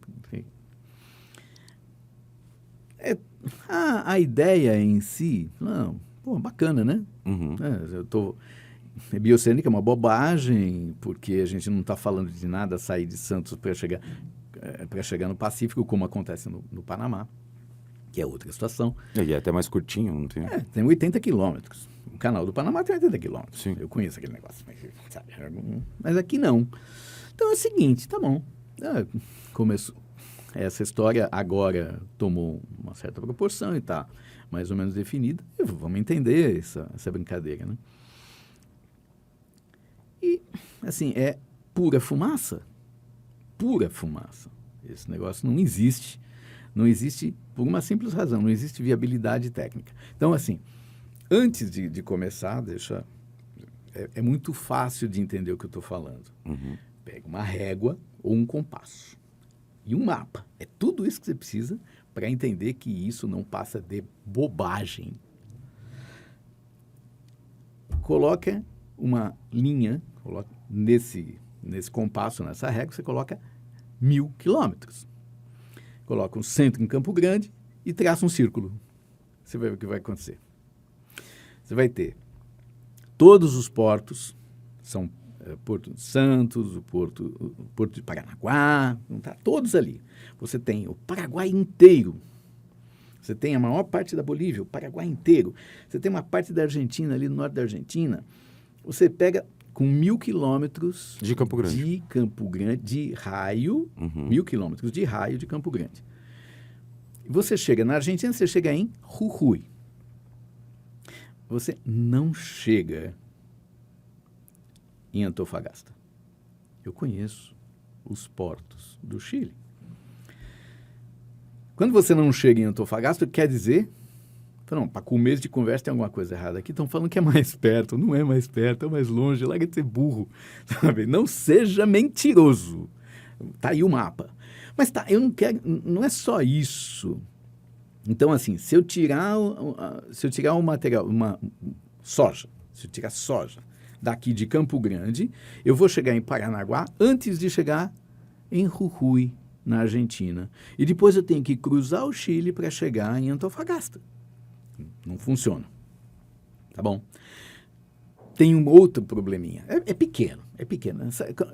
A ideia em si, não, pô, bacana, né? Uhum. Bioceânica é uma bobagem, porque a gente não está falando de nada sair de Santos para chegar no Pacífico, como acontece no Panamá, que é outra situação. E é até mais curtinho, não tem? Tem 80 quilômetros. O canal do Panamá tem 80 quilômetros. Sim. Eu conheço aquele negócio, sabe? Mas aqui não. Então é o seguinte, tá bom. Começou. Essa história agora tomou uma certa proporção e está mais ou menos definida. E vamos entender essa brincadeira, né? E, assim, é pura fumaça. Pura fumaça. Esse negócio não existe. Não existe por uma simples razão. Não existe viabilidade técnica. Então, assim, antes de começar, é muito fácil de entender o que eu estou falando. Uhum. Pega uma régua ou um compasso e um mapa. É tudo isso que você precisa para entender que isso não passa de bobagem. Coloca uma linha, nesse compasso, nessa régua, você coloca 1.000 quilômetros. Coloca um centro em Campo Grande e traça um círculo. Você vai ver o que vai acontecer. Você vai ter todos os portos, são Porto de Santos, o Porto de Paranaguá, tá todos ali. Você tem o Paraguai inteiro. Você tem a maior parte da Bolívia, o Paraguai inteiro. Você tem uma parte da Argentina, ali no norte da Argentina. Você pega com 1.000 quilômetros De Campo Grande. De Campo Grande, de raio, 1.000 quilômetros de raio de Campo Grande. Você chega na Argentina, você chega em Jujuy. Você não chega em Antofagasta. Eu conheço os portos do Chile. Quando você não chega em Antofagasta, quer dizer... Não, para começo de conversa tem alguma coisa errada aqui. Estão falando que é mais perto. Não é mais perto, é mais longe. Larga de ser burro. Sabe? Não seja mentiroso. Está aí o mapa. Mas tá, eu não quero... Não é só isso. Então, assim, se eu tirar o material, soja, se eu tirar soja daqui de Campo Grande, eu vou chegar em Paranaguá antes de chegar em Jujuy, na Argentina. E depois eu tenho que cruzar o Chile para chegar em Antofagasta. Não funciona. Tá bom? Tem um outro probleminha. É pequeno, é pequeno.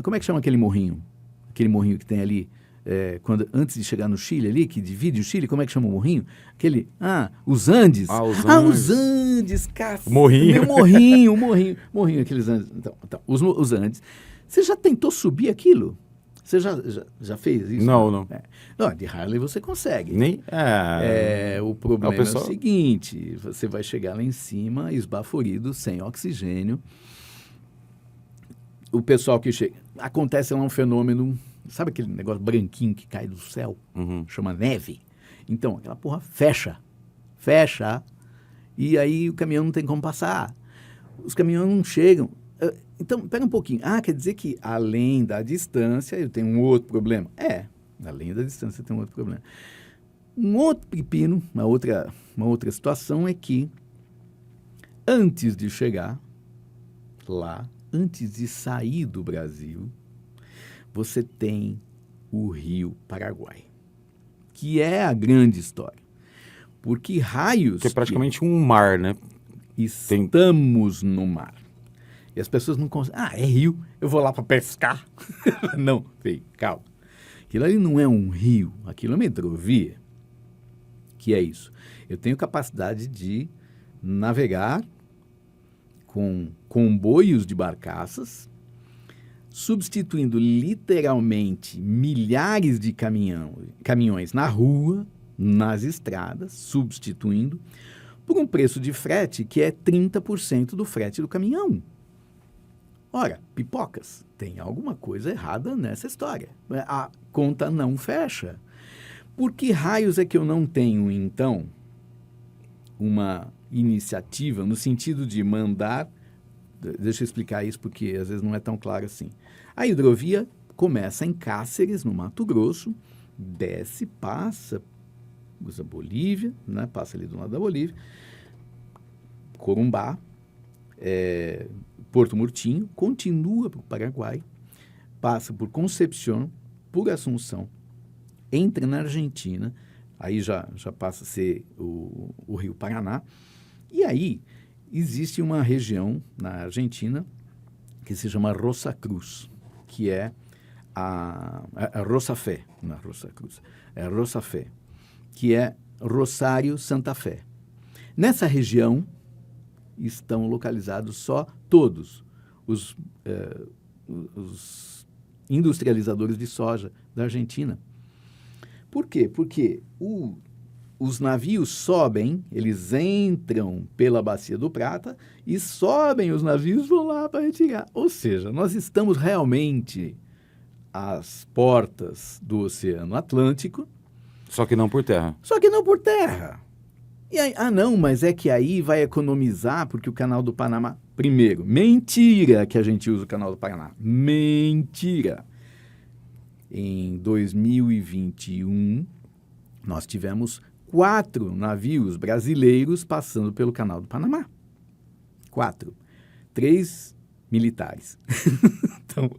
Como é que chama aquele morrinho? Aquele morrinho que tem ali, antes de chegar no Chile ali, que divide o Chile, como é que chama o morrinho? Os Andes. Os Andes, cacete. Morrinho. Morrinho, aqueles Andes. Então, os Andes. Você já tentou subir aquilo? Você já fez isso? Não. Não, de Harley você consegue. O problema é o seguinte, você vai chegar lá em cima esbaforido, sem oxigênio. O pessoal que chega... Acontece lá um fenômeno, sabe aquele negócio branquinho que cai do céu? Chama neve. Então, aquela porra fecha, e aí o caminhão não tem como passar. Os caminhões não chegam. Então, pera um pouquinho. Quer dizer que além da distância eu tenho um outro problema? Além da distância eu tenho um outro problema. Um outro pepino, uma outra situação é que antes de chegar lá, antes de sair do Brasil, você tem o Rio Paraguai, que é a grande história. Porque raios... Que é praticamente um mar, né? Estamos no mar. E as pessoas não conseguem... é rio, eu vou lá para pescar. Não, calma. Aquilo ali não é um rio, aquilo é uma hidrovia. Que é isso? Eu tenho capacidade de navegar com comboios de barcaças, substituindo literalmente milhares de caminhões na rua, nas estradas, substituindo, por um preço de frete que é 30% do frete do caminhão. Ora, pipocas, tem alguma coisa errada nessa história. A conta não fecha. Por que raios é que eu não tenho, então, uma iniciativa no sentido de mandar... Deixa eu explicar isso porque às vezes não é tão claro assim. A hidrovia começa em Cáceres, no Mato Grosso, desce, passa, usa Bolívia, né? Passa ali do lado da Bolívia, Corumbá, Porto Murtinho, continua para o Paraguai, passa por Concepción, por Assunção, entra na Argentina, aí já passa a ser o Rio Paraná, e aí existe uma região na Argentina que se chama Rosa Cruz, que é a Rosa Fé, não é Rosa Cruz, é a Rosa Fé, que é Rosário Santa Fé. Nessa região estão localizados só todos os industrializadores de soja da Argentina. Por quê? Porque os navios sobem, eles entram pela Bacia do Prata e sobem os navios, vão lá para retirar. Ou seja, nós estamos realmente às portas do Oceano Atlântico. Só que não por terra. E aí, não, mas é que aí vai economizar porque o Canal do Panamá... Primeiro, mentira que a gente usa o Canal do Paraná. Mentira. Em 2021, nós tivemos 4 navios brasileiros passando pelo Canal do Panamá. 4. 3 militares. Então,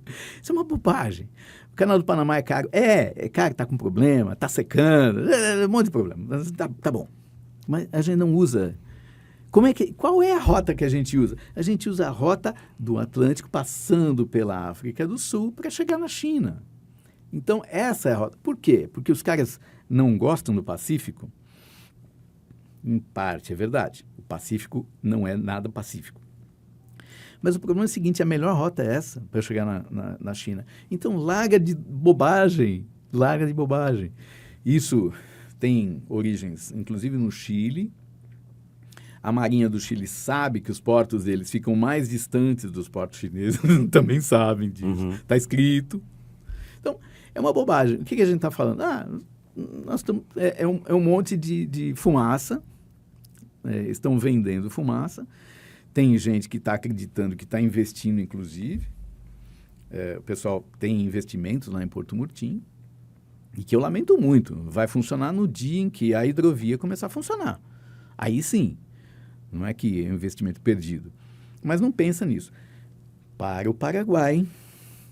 isso é uma bobagem. O Canal do Panamá é caro. É caro, está com problema, está secando, um monte de problema. Tá bom. Mas a gente não usa... Qual é a rota que a gente usa? A gente usa a rota do Atlântico passando pela África do Sul para chegar na China. Então, essa é a rota. Por quê? Porque os caras não gostam do Pacífico? Em parte, é verdade. O Pacífico não é nada pacífico. Mas o problema é o seguinte, a melhor rota é essa para chegar na China. Então, larga de bobagem. Isso tem origens, inclusive, no Chile. A Marinha do Chile sabe que os portos deles ficam mais distantes dos portos chineses, também sabem disso. Está escrito. Então, é uma bobagem. O que a gente está falando? É um monte de fumaça. Estão vendendo fumaça. Tem gente que está acreditando que está investindo, inclusive. O pessoal tem investimentos lá em Porto Murtinho. E que eu lamento muito. Vai funcionar no dia em que a hidrovia começar a funcionar. Aí sim, não é que é um investimento perdido. Mas não pensa nisso. Para o Paraguai,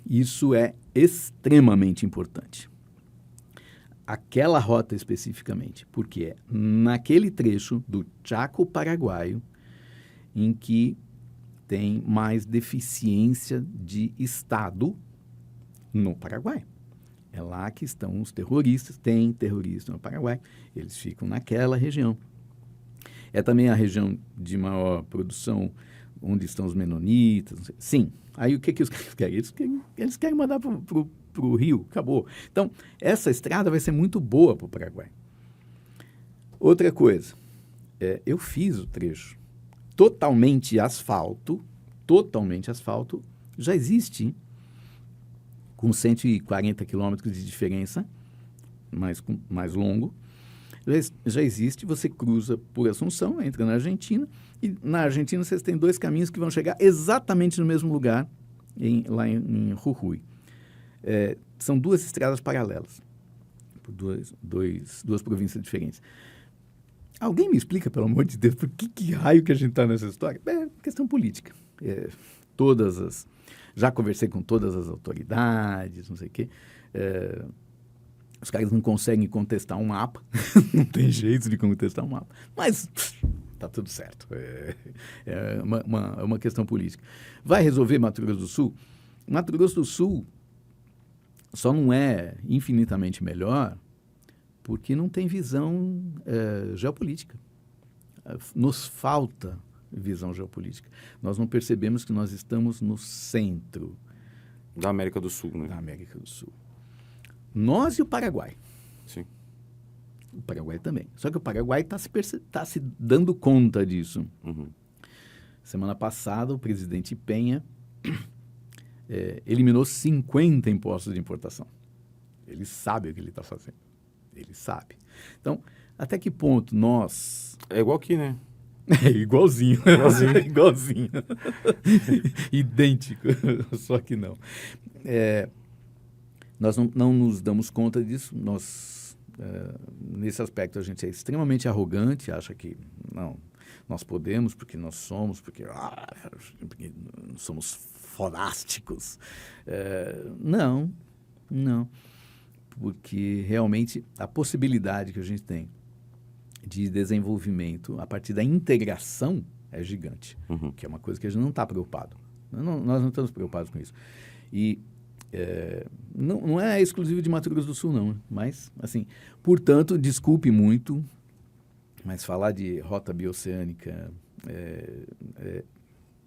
isso é extremamente importante. Aquela rota especificamente, porque é naquele trecho do Chaco paraguaio em que tem mais deficiência de Estado no Paraguai. É lá que estão os terroristas, tem terroristas no Paraguai, eles ficam naquela região. É também a região de maior produção, onde estão os menonitas. Sim, aí o que os caras querem? Eles querem mandar para o Rio, acabou. Então, essa estrada vai ser muito boa para o Paraguai. Outra coisa, eu fiz o trecho totalmente asfalto, já existe com 140 quilômetros de diferença, mais longo, já existe, você cruza por Assunção, entra na Argentina, e na Argentina vocês têm 2 caminhos que vão chegar exatamente no mesmo lugar, lá em Jujuy. São 2 estradas paralelas, por duas províncias diferentes. Alguém me explica, pelo amor de Deus, por que raio que a gente está nessa história? É questão política. Já conversei com todas as autoridades, não sei o quê. Os caras não conseguem contestar um mapa, não tem jeito de contestar um mapa, mas está tudo certo. É uma questão política. Vai resolver Mato Grosso do Sul? Mato Grosso do Sul só não é infinitamente melhor porque não tem visão geopolítica. Nos falta visão geopolítica. Nós não percebemos que nós estamos no centro da América do Sul, né? Da América do Sul. Nós e o Paraguai. Sim. O Paraguai também. Só que o Paraguai está se dando conta disso. Uhum. Semana passada, o presidente Penha eliminou 50 impostos de importação. Ele sabe o que ele está fazendo. Ele sabe. Então, até que ponto nós... É igual aqui, né? É igualzinho. Igualzinho. Idêntico, só que não. Nós não nos damos conta disso. Nesse aspecto, a gente é extremamente arrogante, acha que não, nós podemos porque nós somos, porque somos fodásticos. Não. Porque realmente a possibilidade que a gente tem de desenvolvimento a partir da integração é gigante, que é uma coisa que a gente não está preocupado. Nós não estamos preocupados com isso. E não é exclusivo de Mato Grosso do Sul, não. Mas, assim, portanto, desculpe muito, mas falar de rota bioceânica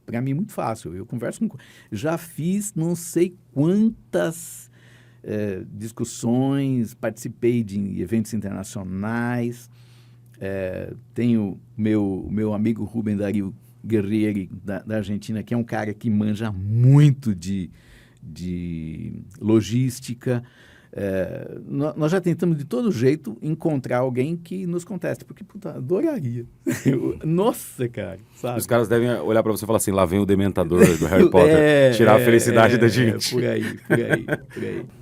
para mim é muito fácil. Eu converso com... Já fiz não sei quantas discussões, participei de eventos internacionais. Tenho meu amigo Rubem Dario Guerrieri, da Argentina, que é um cara que manja muito de logística. Nós já tentamos de todo jeito encontrar alguém que nos conteste, porque, puta, adoraria. Nossa, cara, sabe? Os caras devem olhar para você e falar assim, lá vem o dementador do Harry Potter, tirar a felicidade da gente. Por aí.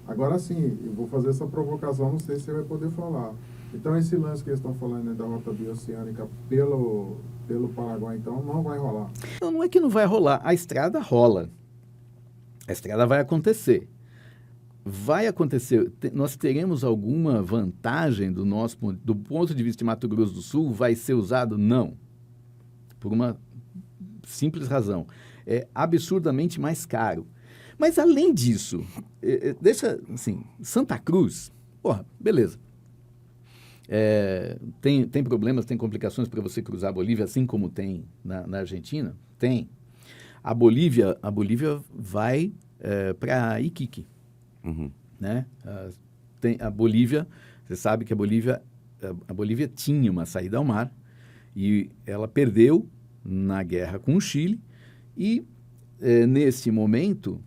Agora sim, eu vou fazer essa provocação, não sei se você vai poder falar. Então, esse lance que eles estão falando, né, da rota bioceânica pelo Paraguai, então, não vai rolar? Não é que não vai rolar, a estrada rola. A estrada vai acontecer. Nós teremos alguma vantagem do ponto de vista de Mato Grosso do Sul? Vai ser usado? Não. Por uma simples razão. É absurdamente mais caro. Mas, além disso, deixa, assim, Santa Cruz, porra, beleza. Tem problemas, tem complicações para você cruzar a Bolívia, assim como tem na Argentina? Tem. A Bolívia vai para Iquique. Né? A Bolívia, você sabe que a Bolívia tinha uma saída ao mar e ela perdeu na guerra com o Chile e, nesse momento,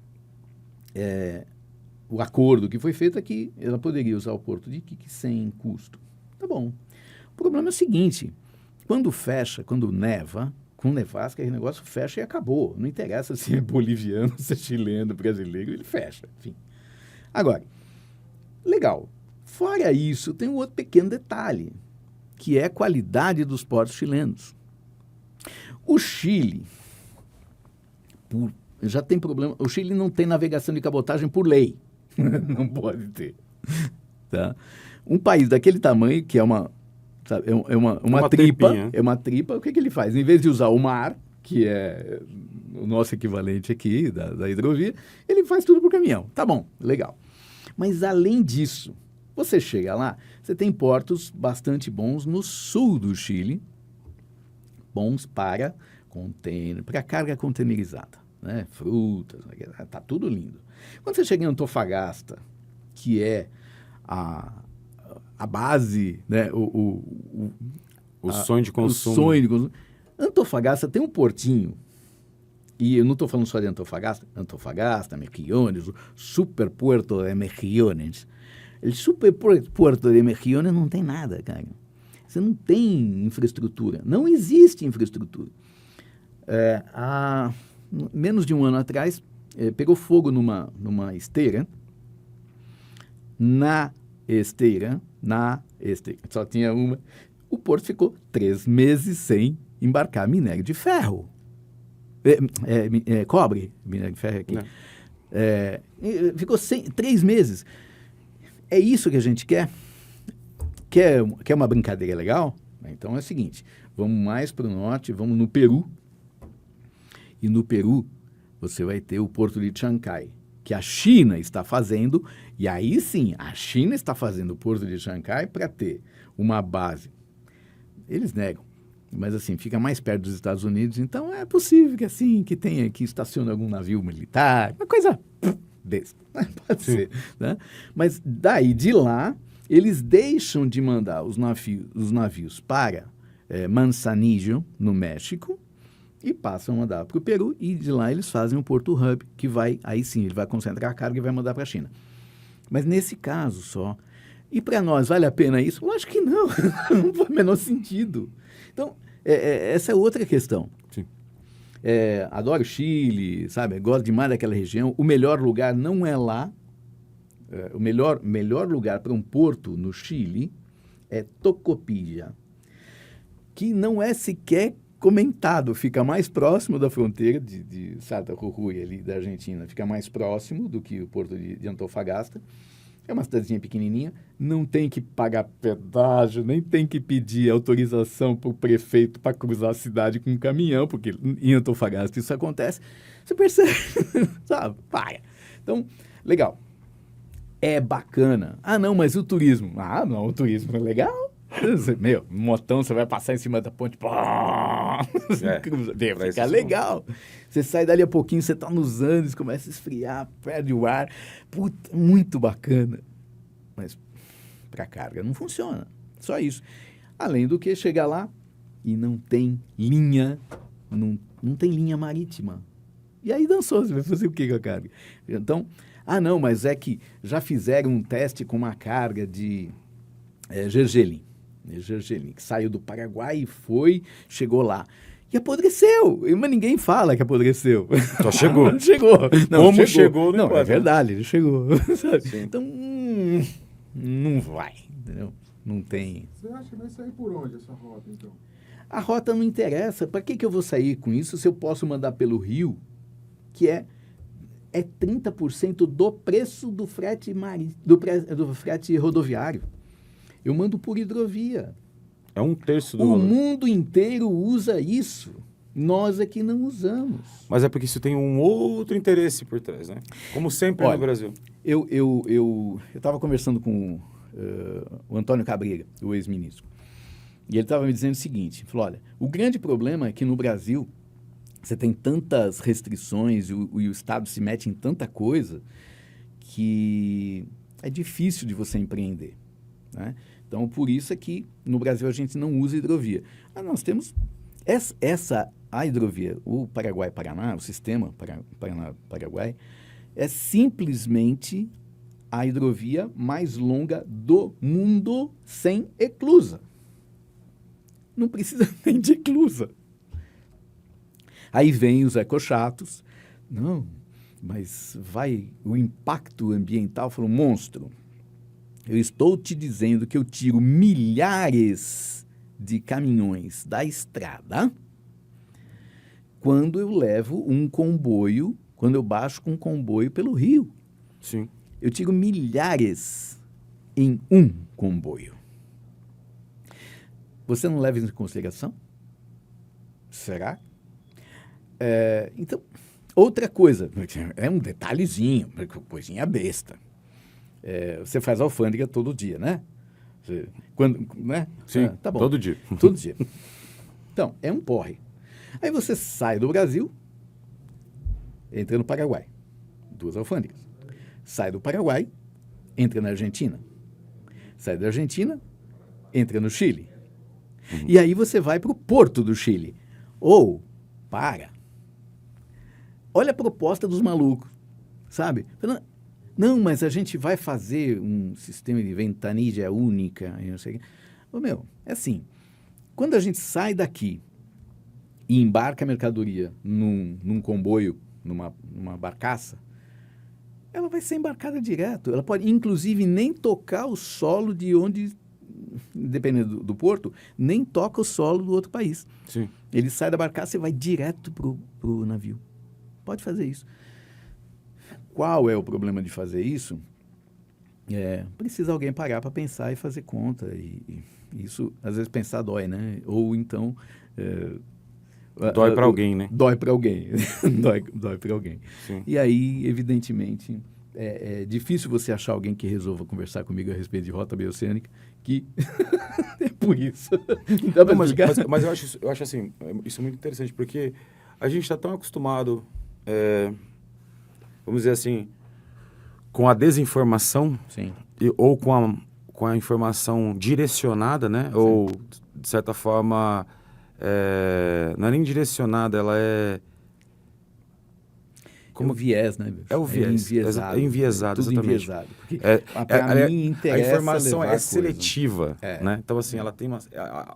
o acordo que foi feito é que ela poderia usar o porto de Iquique sem custo. Tá bom. O problema é o seguinte, quando neva, com nevasca, esse negócio fecha e acabou. Não interessa se é boliviano, se é chileno, brasileiro, ele fecha, enfim. Agora, legal, Fora isso, tem um outro pequeno detalhe, que é a qualidade dos portos chilenos. O Chile já tem problema. O Chile não tem navegação de cabotagem por lei. Não pode ter. Tá? Um país daquele tamanho, que é uma tripa, tripinha. é uma tripa, o que ele faz? Em vez de usar o mar, que é o nosso equivalente aqui, da hidrovia, ele faz tudo por caminhão. Tá bom, legal. Mas, além disso, você chega lá, você tem portos bastante bons no sul do Chile, bons para carga containerizada, né? Frutas, tá tudo lindo. Quando você chega em Antofagasta, que é a base, né? O sonho de consumo. O sonho de consumo. Antofagasta tem um portinho, e eu não estou falando só de Antofagasta, Mejillones, o Super Puerto de Mejillones. O Super Puerto de Mejillones não tem nada, cara. Você não tem infraestrutura, não existe infraestrutura. Há menos de um ano atrás, pegou fogo numa esteira, na esteira, só tinha uma. O porto ficou 3 meses sem embarcar minério de ferro. Cobre, minério de ferro aqui. Ficou 3 meses. É isso que a gente quer? Quer uma brincadeira legal? Então é o seguinte, vamos mais para o norte, vamos no Peru. E no Peru, você vai ter o porto de Chancay, que a China está fazendo, e aí sim, a China está fazendo o porto de Chancay para ter uma base. Eles negam, mas assim, fica mais perto dos Estados Unidos, então é possível que assim, que estacione algum navio militar, uma coisa besta, pode ser, né? Mas daí de lá, eles deixam de mandar os navios para Manzanillo, no México, e passam a mandar para o Peru, e de lá eles fazem um porto hub, que vai, aí sim, ele vai concentrar a carga e vai mandar para a China. Mas nesse caso só. E para nós, vale a pena isso? Lógico que não, não faz o menor sentido. Então, essa é outra questão. Sim. Adoro Chile, sabe? Gosto demais daquela região. O melhor lugar não é lá. O melhor lugar para um porto no Chile é Tocopilla, que não é sequer comentado, fica mais próximo da fronteira de Salta Jujuy, ali da Argentina, fica mais próximo do que o porto de Antofagasta. É uma cidadezinha pequenininha, não tem que pagar pedágio, nem tem que pedir autorização para o prefeito para cruzar a cidade com um caminhão, porque em Antofagasta isso acontece. Você percebe, sabe? Para. Então, legal. É bacana. Ah, não, mas o turismo? Ah, não, o turismo é legal. Meu, motão, você vai passar em cima da ponte, fica legal. Você sai dali a pouquinho, você tá nos Andes, começa a esfriar, perde o ar. Puta, muito bacana. Mas para carga não funciona. Só isso. Além do que chegar lá e não tem linha, não tem linha marítima. E aí dançou, você vai fazer o que com a carga? Então, não, mas é que já fizeram um teste com uma carga de gergelim, que saiu do Paraguai e chegou lá. E apodreceu, mas ninguém fala que apodreceu. Só chegou. Chegou. Não, como chegou, não é verdade, ele chegou. Sim. Então, não vai, entendeu? Não tem. Você acha que vai sair por onde essa rota, então? A rota não interessa. Para que eu vou sair com isso se eu posso mandar pelo rio, que é 30% do preço do frete, do frete rodoviário. Eu mando por hidrovia. É 1/3 do O valor. mundo inteiro usa isso. Nós é que não usamos. Mas é porque isso tem um outro interesse por trás, né? Como sempre no Brasil. Eu estava conversando com o Antônio Cabriga, o ex-ministro, e ele estava me dizendo o seguinte, falou, olha, o grande problema é que no Brasil você tem tantas restrições e o Estado se mete em tanta coisa que é difícil de você empreender, né? Então, por isso é que no Brasil a gente não usa hidrovia. Nós temos a hidrovia, o Paraguai-Paraná, o sistema Paraná-Paraguai, é simplesmente a hidrovia mais longa do mundo sem eclusa. Não precisa nem de eclusa. Aí vem os ecochatos. Não, mas o impacto ambiental foi um monstro. Eu estou te dizendo que eu tiro milhares de caminhões da estrada quando eu levo um comboio, quando eu baixo com um comboio pelo rio. Sim. Eu tiro milhares em um comboio. Você não leva isso em consideração? Será? Então, outra coisa, é um detalhezinho, coisinha besta. Você faz alfândega todo dia, né? Né? Sim, tá bom. todo dia. Todo dia. Então, é um porre. Aí você sai do Brasil, entra no Paraguai. 2 alfândegas. Sai do Paraguai, entra na Argentina. Sai da Argentina, entra no Chile. E aí você vai para o porto do Chile. Olha a proposta dos malucos, sabe? Não, mas a gente vai fazer um sistema de ventanilha única. E não sei o quê. É assim, quando a gente sai daqui e embarca a mercadoria num comboio, numa barcaça, ela vai ser embarcada direto. Ela pode, inclusive, nem tocar o solo de onde, dependendo do porto, nem toca o solo do outro país. Sim. Ele sai da barcaça e vai direto pro navio. Pode fazer isso. Qual é o problema de fazer isso? Precisa alguém parar para pensar e fazer conta. E isso, às vezes, pensar dói, né? Ou então... Dói para alguém, né? Dói para alguém. dói para alguém. Sim. E aí, evidentemente, é difícil você achar alguém que resolva conversar comigo a respeito de rota bioceânica, que é por isso. Não, mas eu acho assim, isso é muito interessante, porque a gente está tão acostumado, vamos dizer assim, com a desinformação, Sim. Ou com a informação direcionada, né? Sim. Ou, de certa forma... não é nem direcionada, ela é... Como... É o viés, né? É o viés. É enviesado, tudo exatamente. Enviesado. Para mim, interessa a informação levar é seletiva, né? Então, assim, ela tem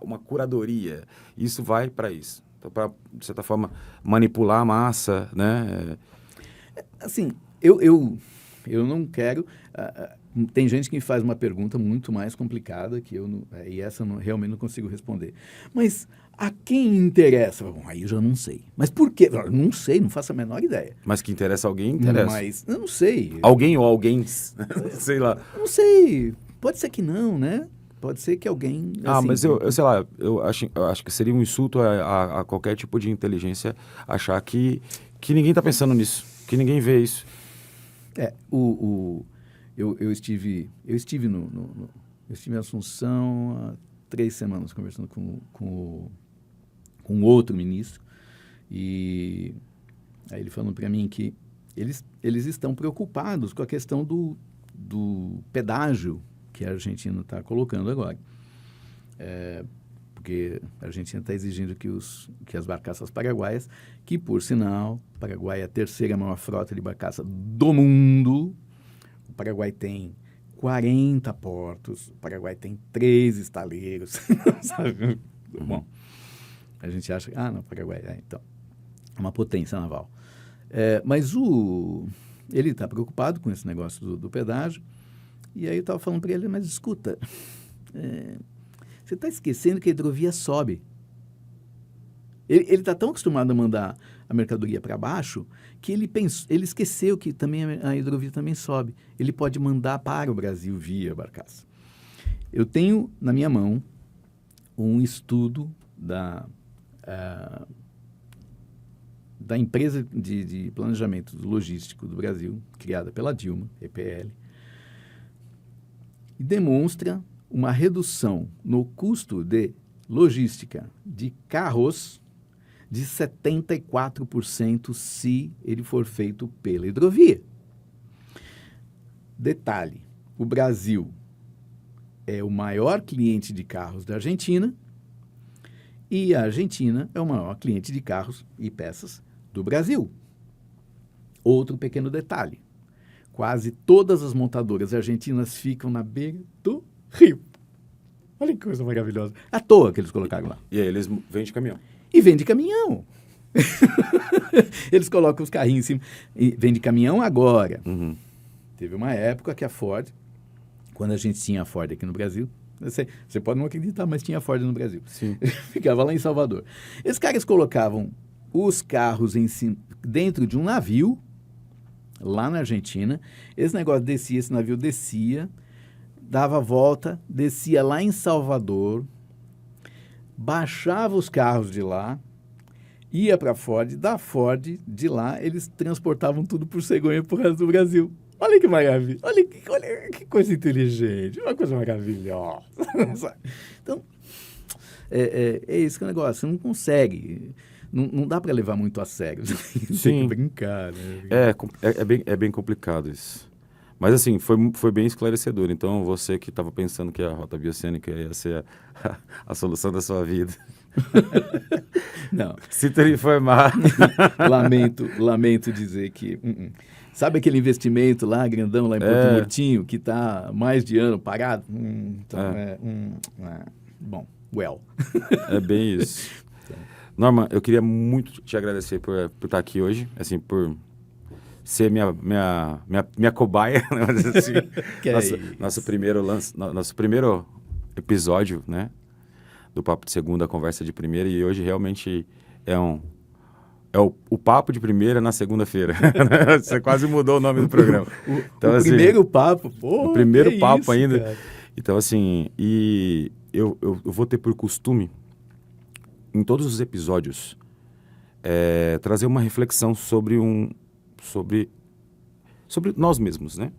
uma curadoria. Isso vai para isso. Então, para, de certa forma, manipular a massa, né? Assim, eu não quero... tem gente que me faz uma pergunta muito mais complicada que eu não, e essa eu realmente não consigo responder. Mas a quem interessa? Bom, aí eu já não sei. Mas por quê? Eu não sei, não faço a menor ideia. Mas que interessa alguém, interessa. Mas eu não sei. Alguém ou alguém, sei lá. Não sei. Pode ser que não, né? Pode ser que alguém... Assim, mas eu sei lá, eu acho que seria um insulto a qualquer tipo de inteligência achar que ninguém está pensando nisso, que ninguém vê isso. Eu estive em Assunção há 3 semanas conversando com outro ministro, e aí ele falando para mim que eles estão preocupados com a questão do pedágio que a Argentina está colocando agora. Porque a Argentina está exigindo que as barcaças paraguaias, que, por sinal, o Paraguai é a 3ª maior frota de barcaça do mundo. O Paraguai tem 40 portos, o Paraguai tem 3 estaleiros, sabe? Bom, a gente acha que, não, o Paraguai então, é uma potência naval. Mas ele está preocupado com esse negócio do pedágio, e aí eu estava falando para ele, mas escuta, você está esquecendo que a hidrovia sobe. Ele está tão acostumado a mandar a mercadoria para baixo que ele esqueceu que também a hidrovia também sobe. Ele pode mandar para o Brasil via barcaça. Eu tenho na minha mão um estudo da empresa de planejamento logístico do Brasil, criada pela Dilma, EPL, e demonstra uma redução no custo de logística de carros de 74% se ele for feito pela hidrovia. Detalhe, o Brasil é o maior cliente de carros da Argentina e a Argentina é o maior cliente de carros e peças do Brasil. Outro pequeno detalhe, quase todas as montadoras argentinas ficam na beira do rio. Olha que coisa maravilhosa. À toa que eles colocaram lá. E aí eles vendem de caminhão. E vende caminhão. Eles colocam os carrinhos em cima. E vende caminhão agora. Uhum. Teve uma época que a Ford, quando a gente tinha a Ford aqui no Brasil. Você pode não acreditar, mas tinha Ford no Brasil. Sim. Ficava lá em Salvador. Esses caras colocavam os carros dentro de um navio, lá na Argentina. Esse negócio descia, esse navio descia, dava a volta, descia lá em Salvador, baixava os carros de lá, ia para a Ford, da Ford, de lá, eles transportavam tudo por cegonha para o resto do Brasil. Olha que maravilha, olha que coisa inteligente, uma coisa maravilhosa. Então, é isso que é o negócio, você não consegue, não dá para levar muito a sério. Tem que brincar, né? É bem complicado isso. Mas assim, foi bem esclarecedor. Então, você que estava pensando que a rota bioceânica ia ser a solução da sua vida. Não. Sinto lhe informar. Lamento dizer que... Sabe aquele investimento lá, grandão, lá em Porto Murtinho, que está mais de ano parado? Bom, É bem isso. Norman, eu queria muito te agradecer por estar aqui hoje, assim, por ser minha cobaia, né? Assim, nosso primeiro episódio, né? Do Papo de Segunda, Conversa de Primeira, e hoje realmente é o Papo de Primeira na segunda-feira. Você quase mudou o nome do programa. Então, assim, primeiro papo. Pô, o primeiro papo isso, ainda. Cara. Então, assim, e eu vou ter por costume, em todos os episódios, trazer uma reflexão sobre nós mesmos, né?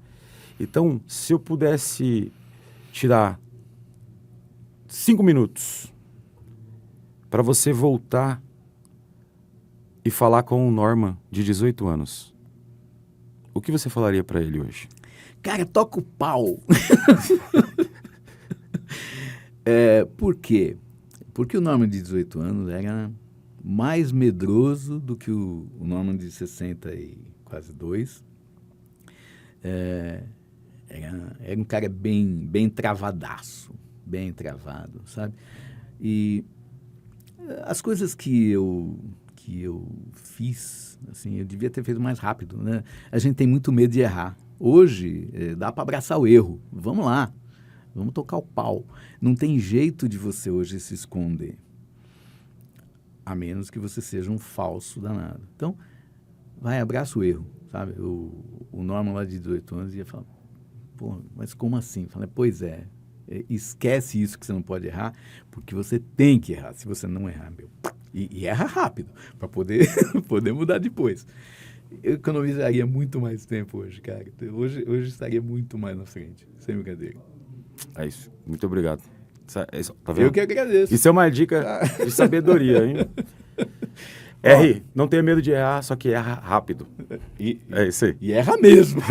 Então, se eu pudesse tirar 5 minutos para você voltar e falar com o Norman de 18 anos, o que você falaria para ele hoje? Cara, toca o pau. Por quê? Porque o Norman de 18 anos era mais medroso do que o Norman de 60 e quase 2. Era um cara bem travadaço, bem travado, sabe? E as coisas que eu fiz, assim, eu devia ter feito mais rápido, né? A gente tem muito medo de errar. Hoje, dá para abraçar o erro. Vamos lá, vamos tocar o pau. Não tem jeito de você hoje se esconder, a menos que você seja um falso danado. Então, vai, abraça o erro, sabe? O Norman lá de 18 anos ia falar, pô, mas como assim? Falei, pois esquece isso que você não pode errar, porque você tem que errar. Se você não errar, e erra rápido, para poder mudar depois. Eu economizaria muito mais tempo hoje, cara. Hoje estaria muito mais na frente, sem brincadeira. É isso. Muito obrigado. Tá vendo? Eu que agradeço. Isso é uma dica de sabedoria, hein? R, não tenha medo de errar, só que erra rápido. É isso aí. E erra mesmo.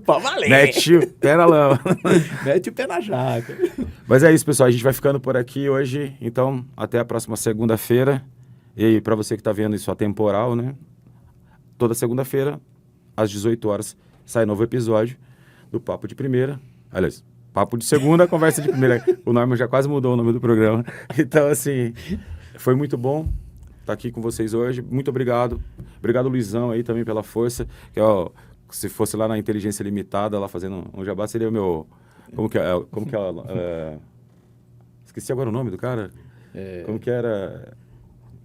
Pra valer. Mete o pé na lama. Mete o pé na jaca. Mas é isso, pessoal. A gente vai ficando por aqui hoje. Então, até a próxima segunda-feira. E para você que está vendo isso atemporal, né? Toda segunda-feira, às 18 horas, sai novo episódio do Papo de Primeira. Aliás, Papo de Segunda, Conversa de Primeira. O Norman já quase mudou o nome do programa. Então, assim, foi muito bom estar aqui com vocês hoje. Muito obrigado. Obrigado, Luizão, aí também pela força. Que, ó, se fosse lá na Inteligência Limitada, lá fazendo um jabá, seria o meu... Como que é? Esqueci agora o nome do cara. Como que era?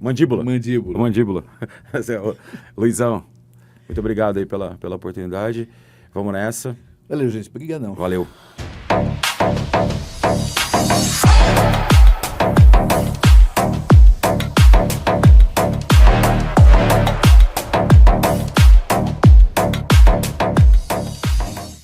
Mandíbula. Mandíbula. Luizão, muito obrigado aí pela oportunidade. Vamos nessa. Valeu, gente. Obrigadão. Valeu.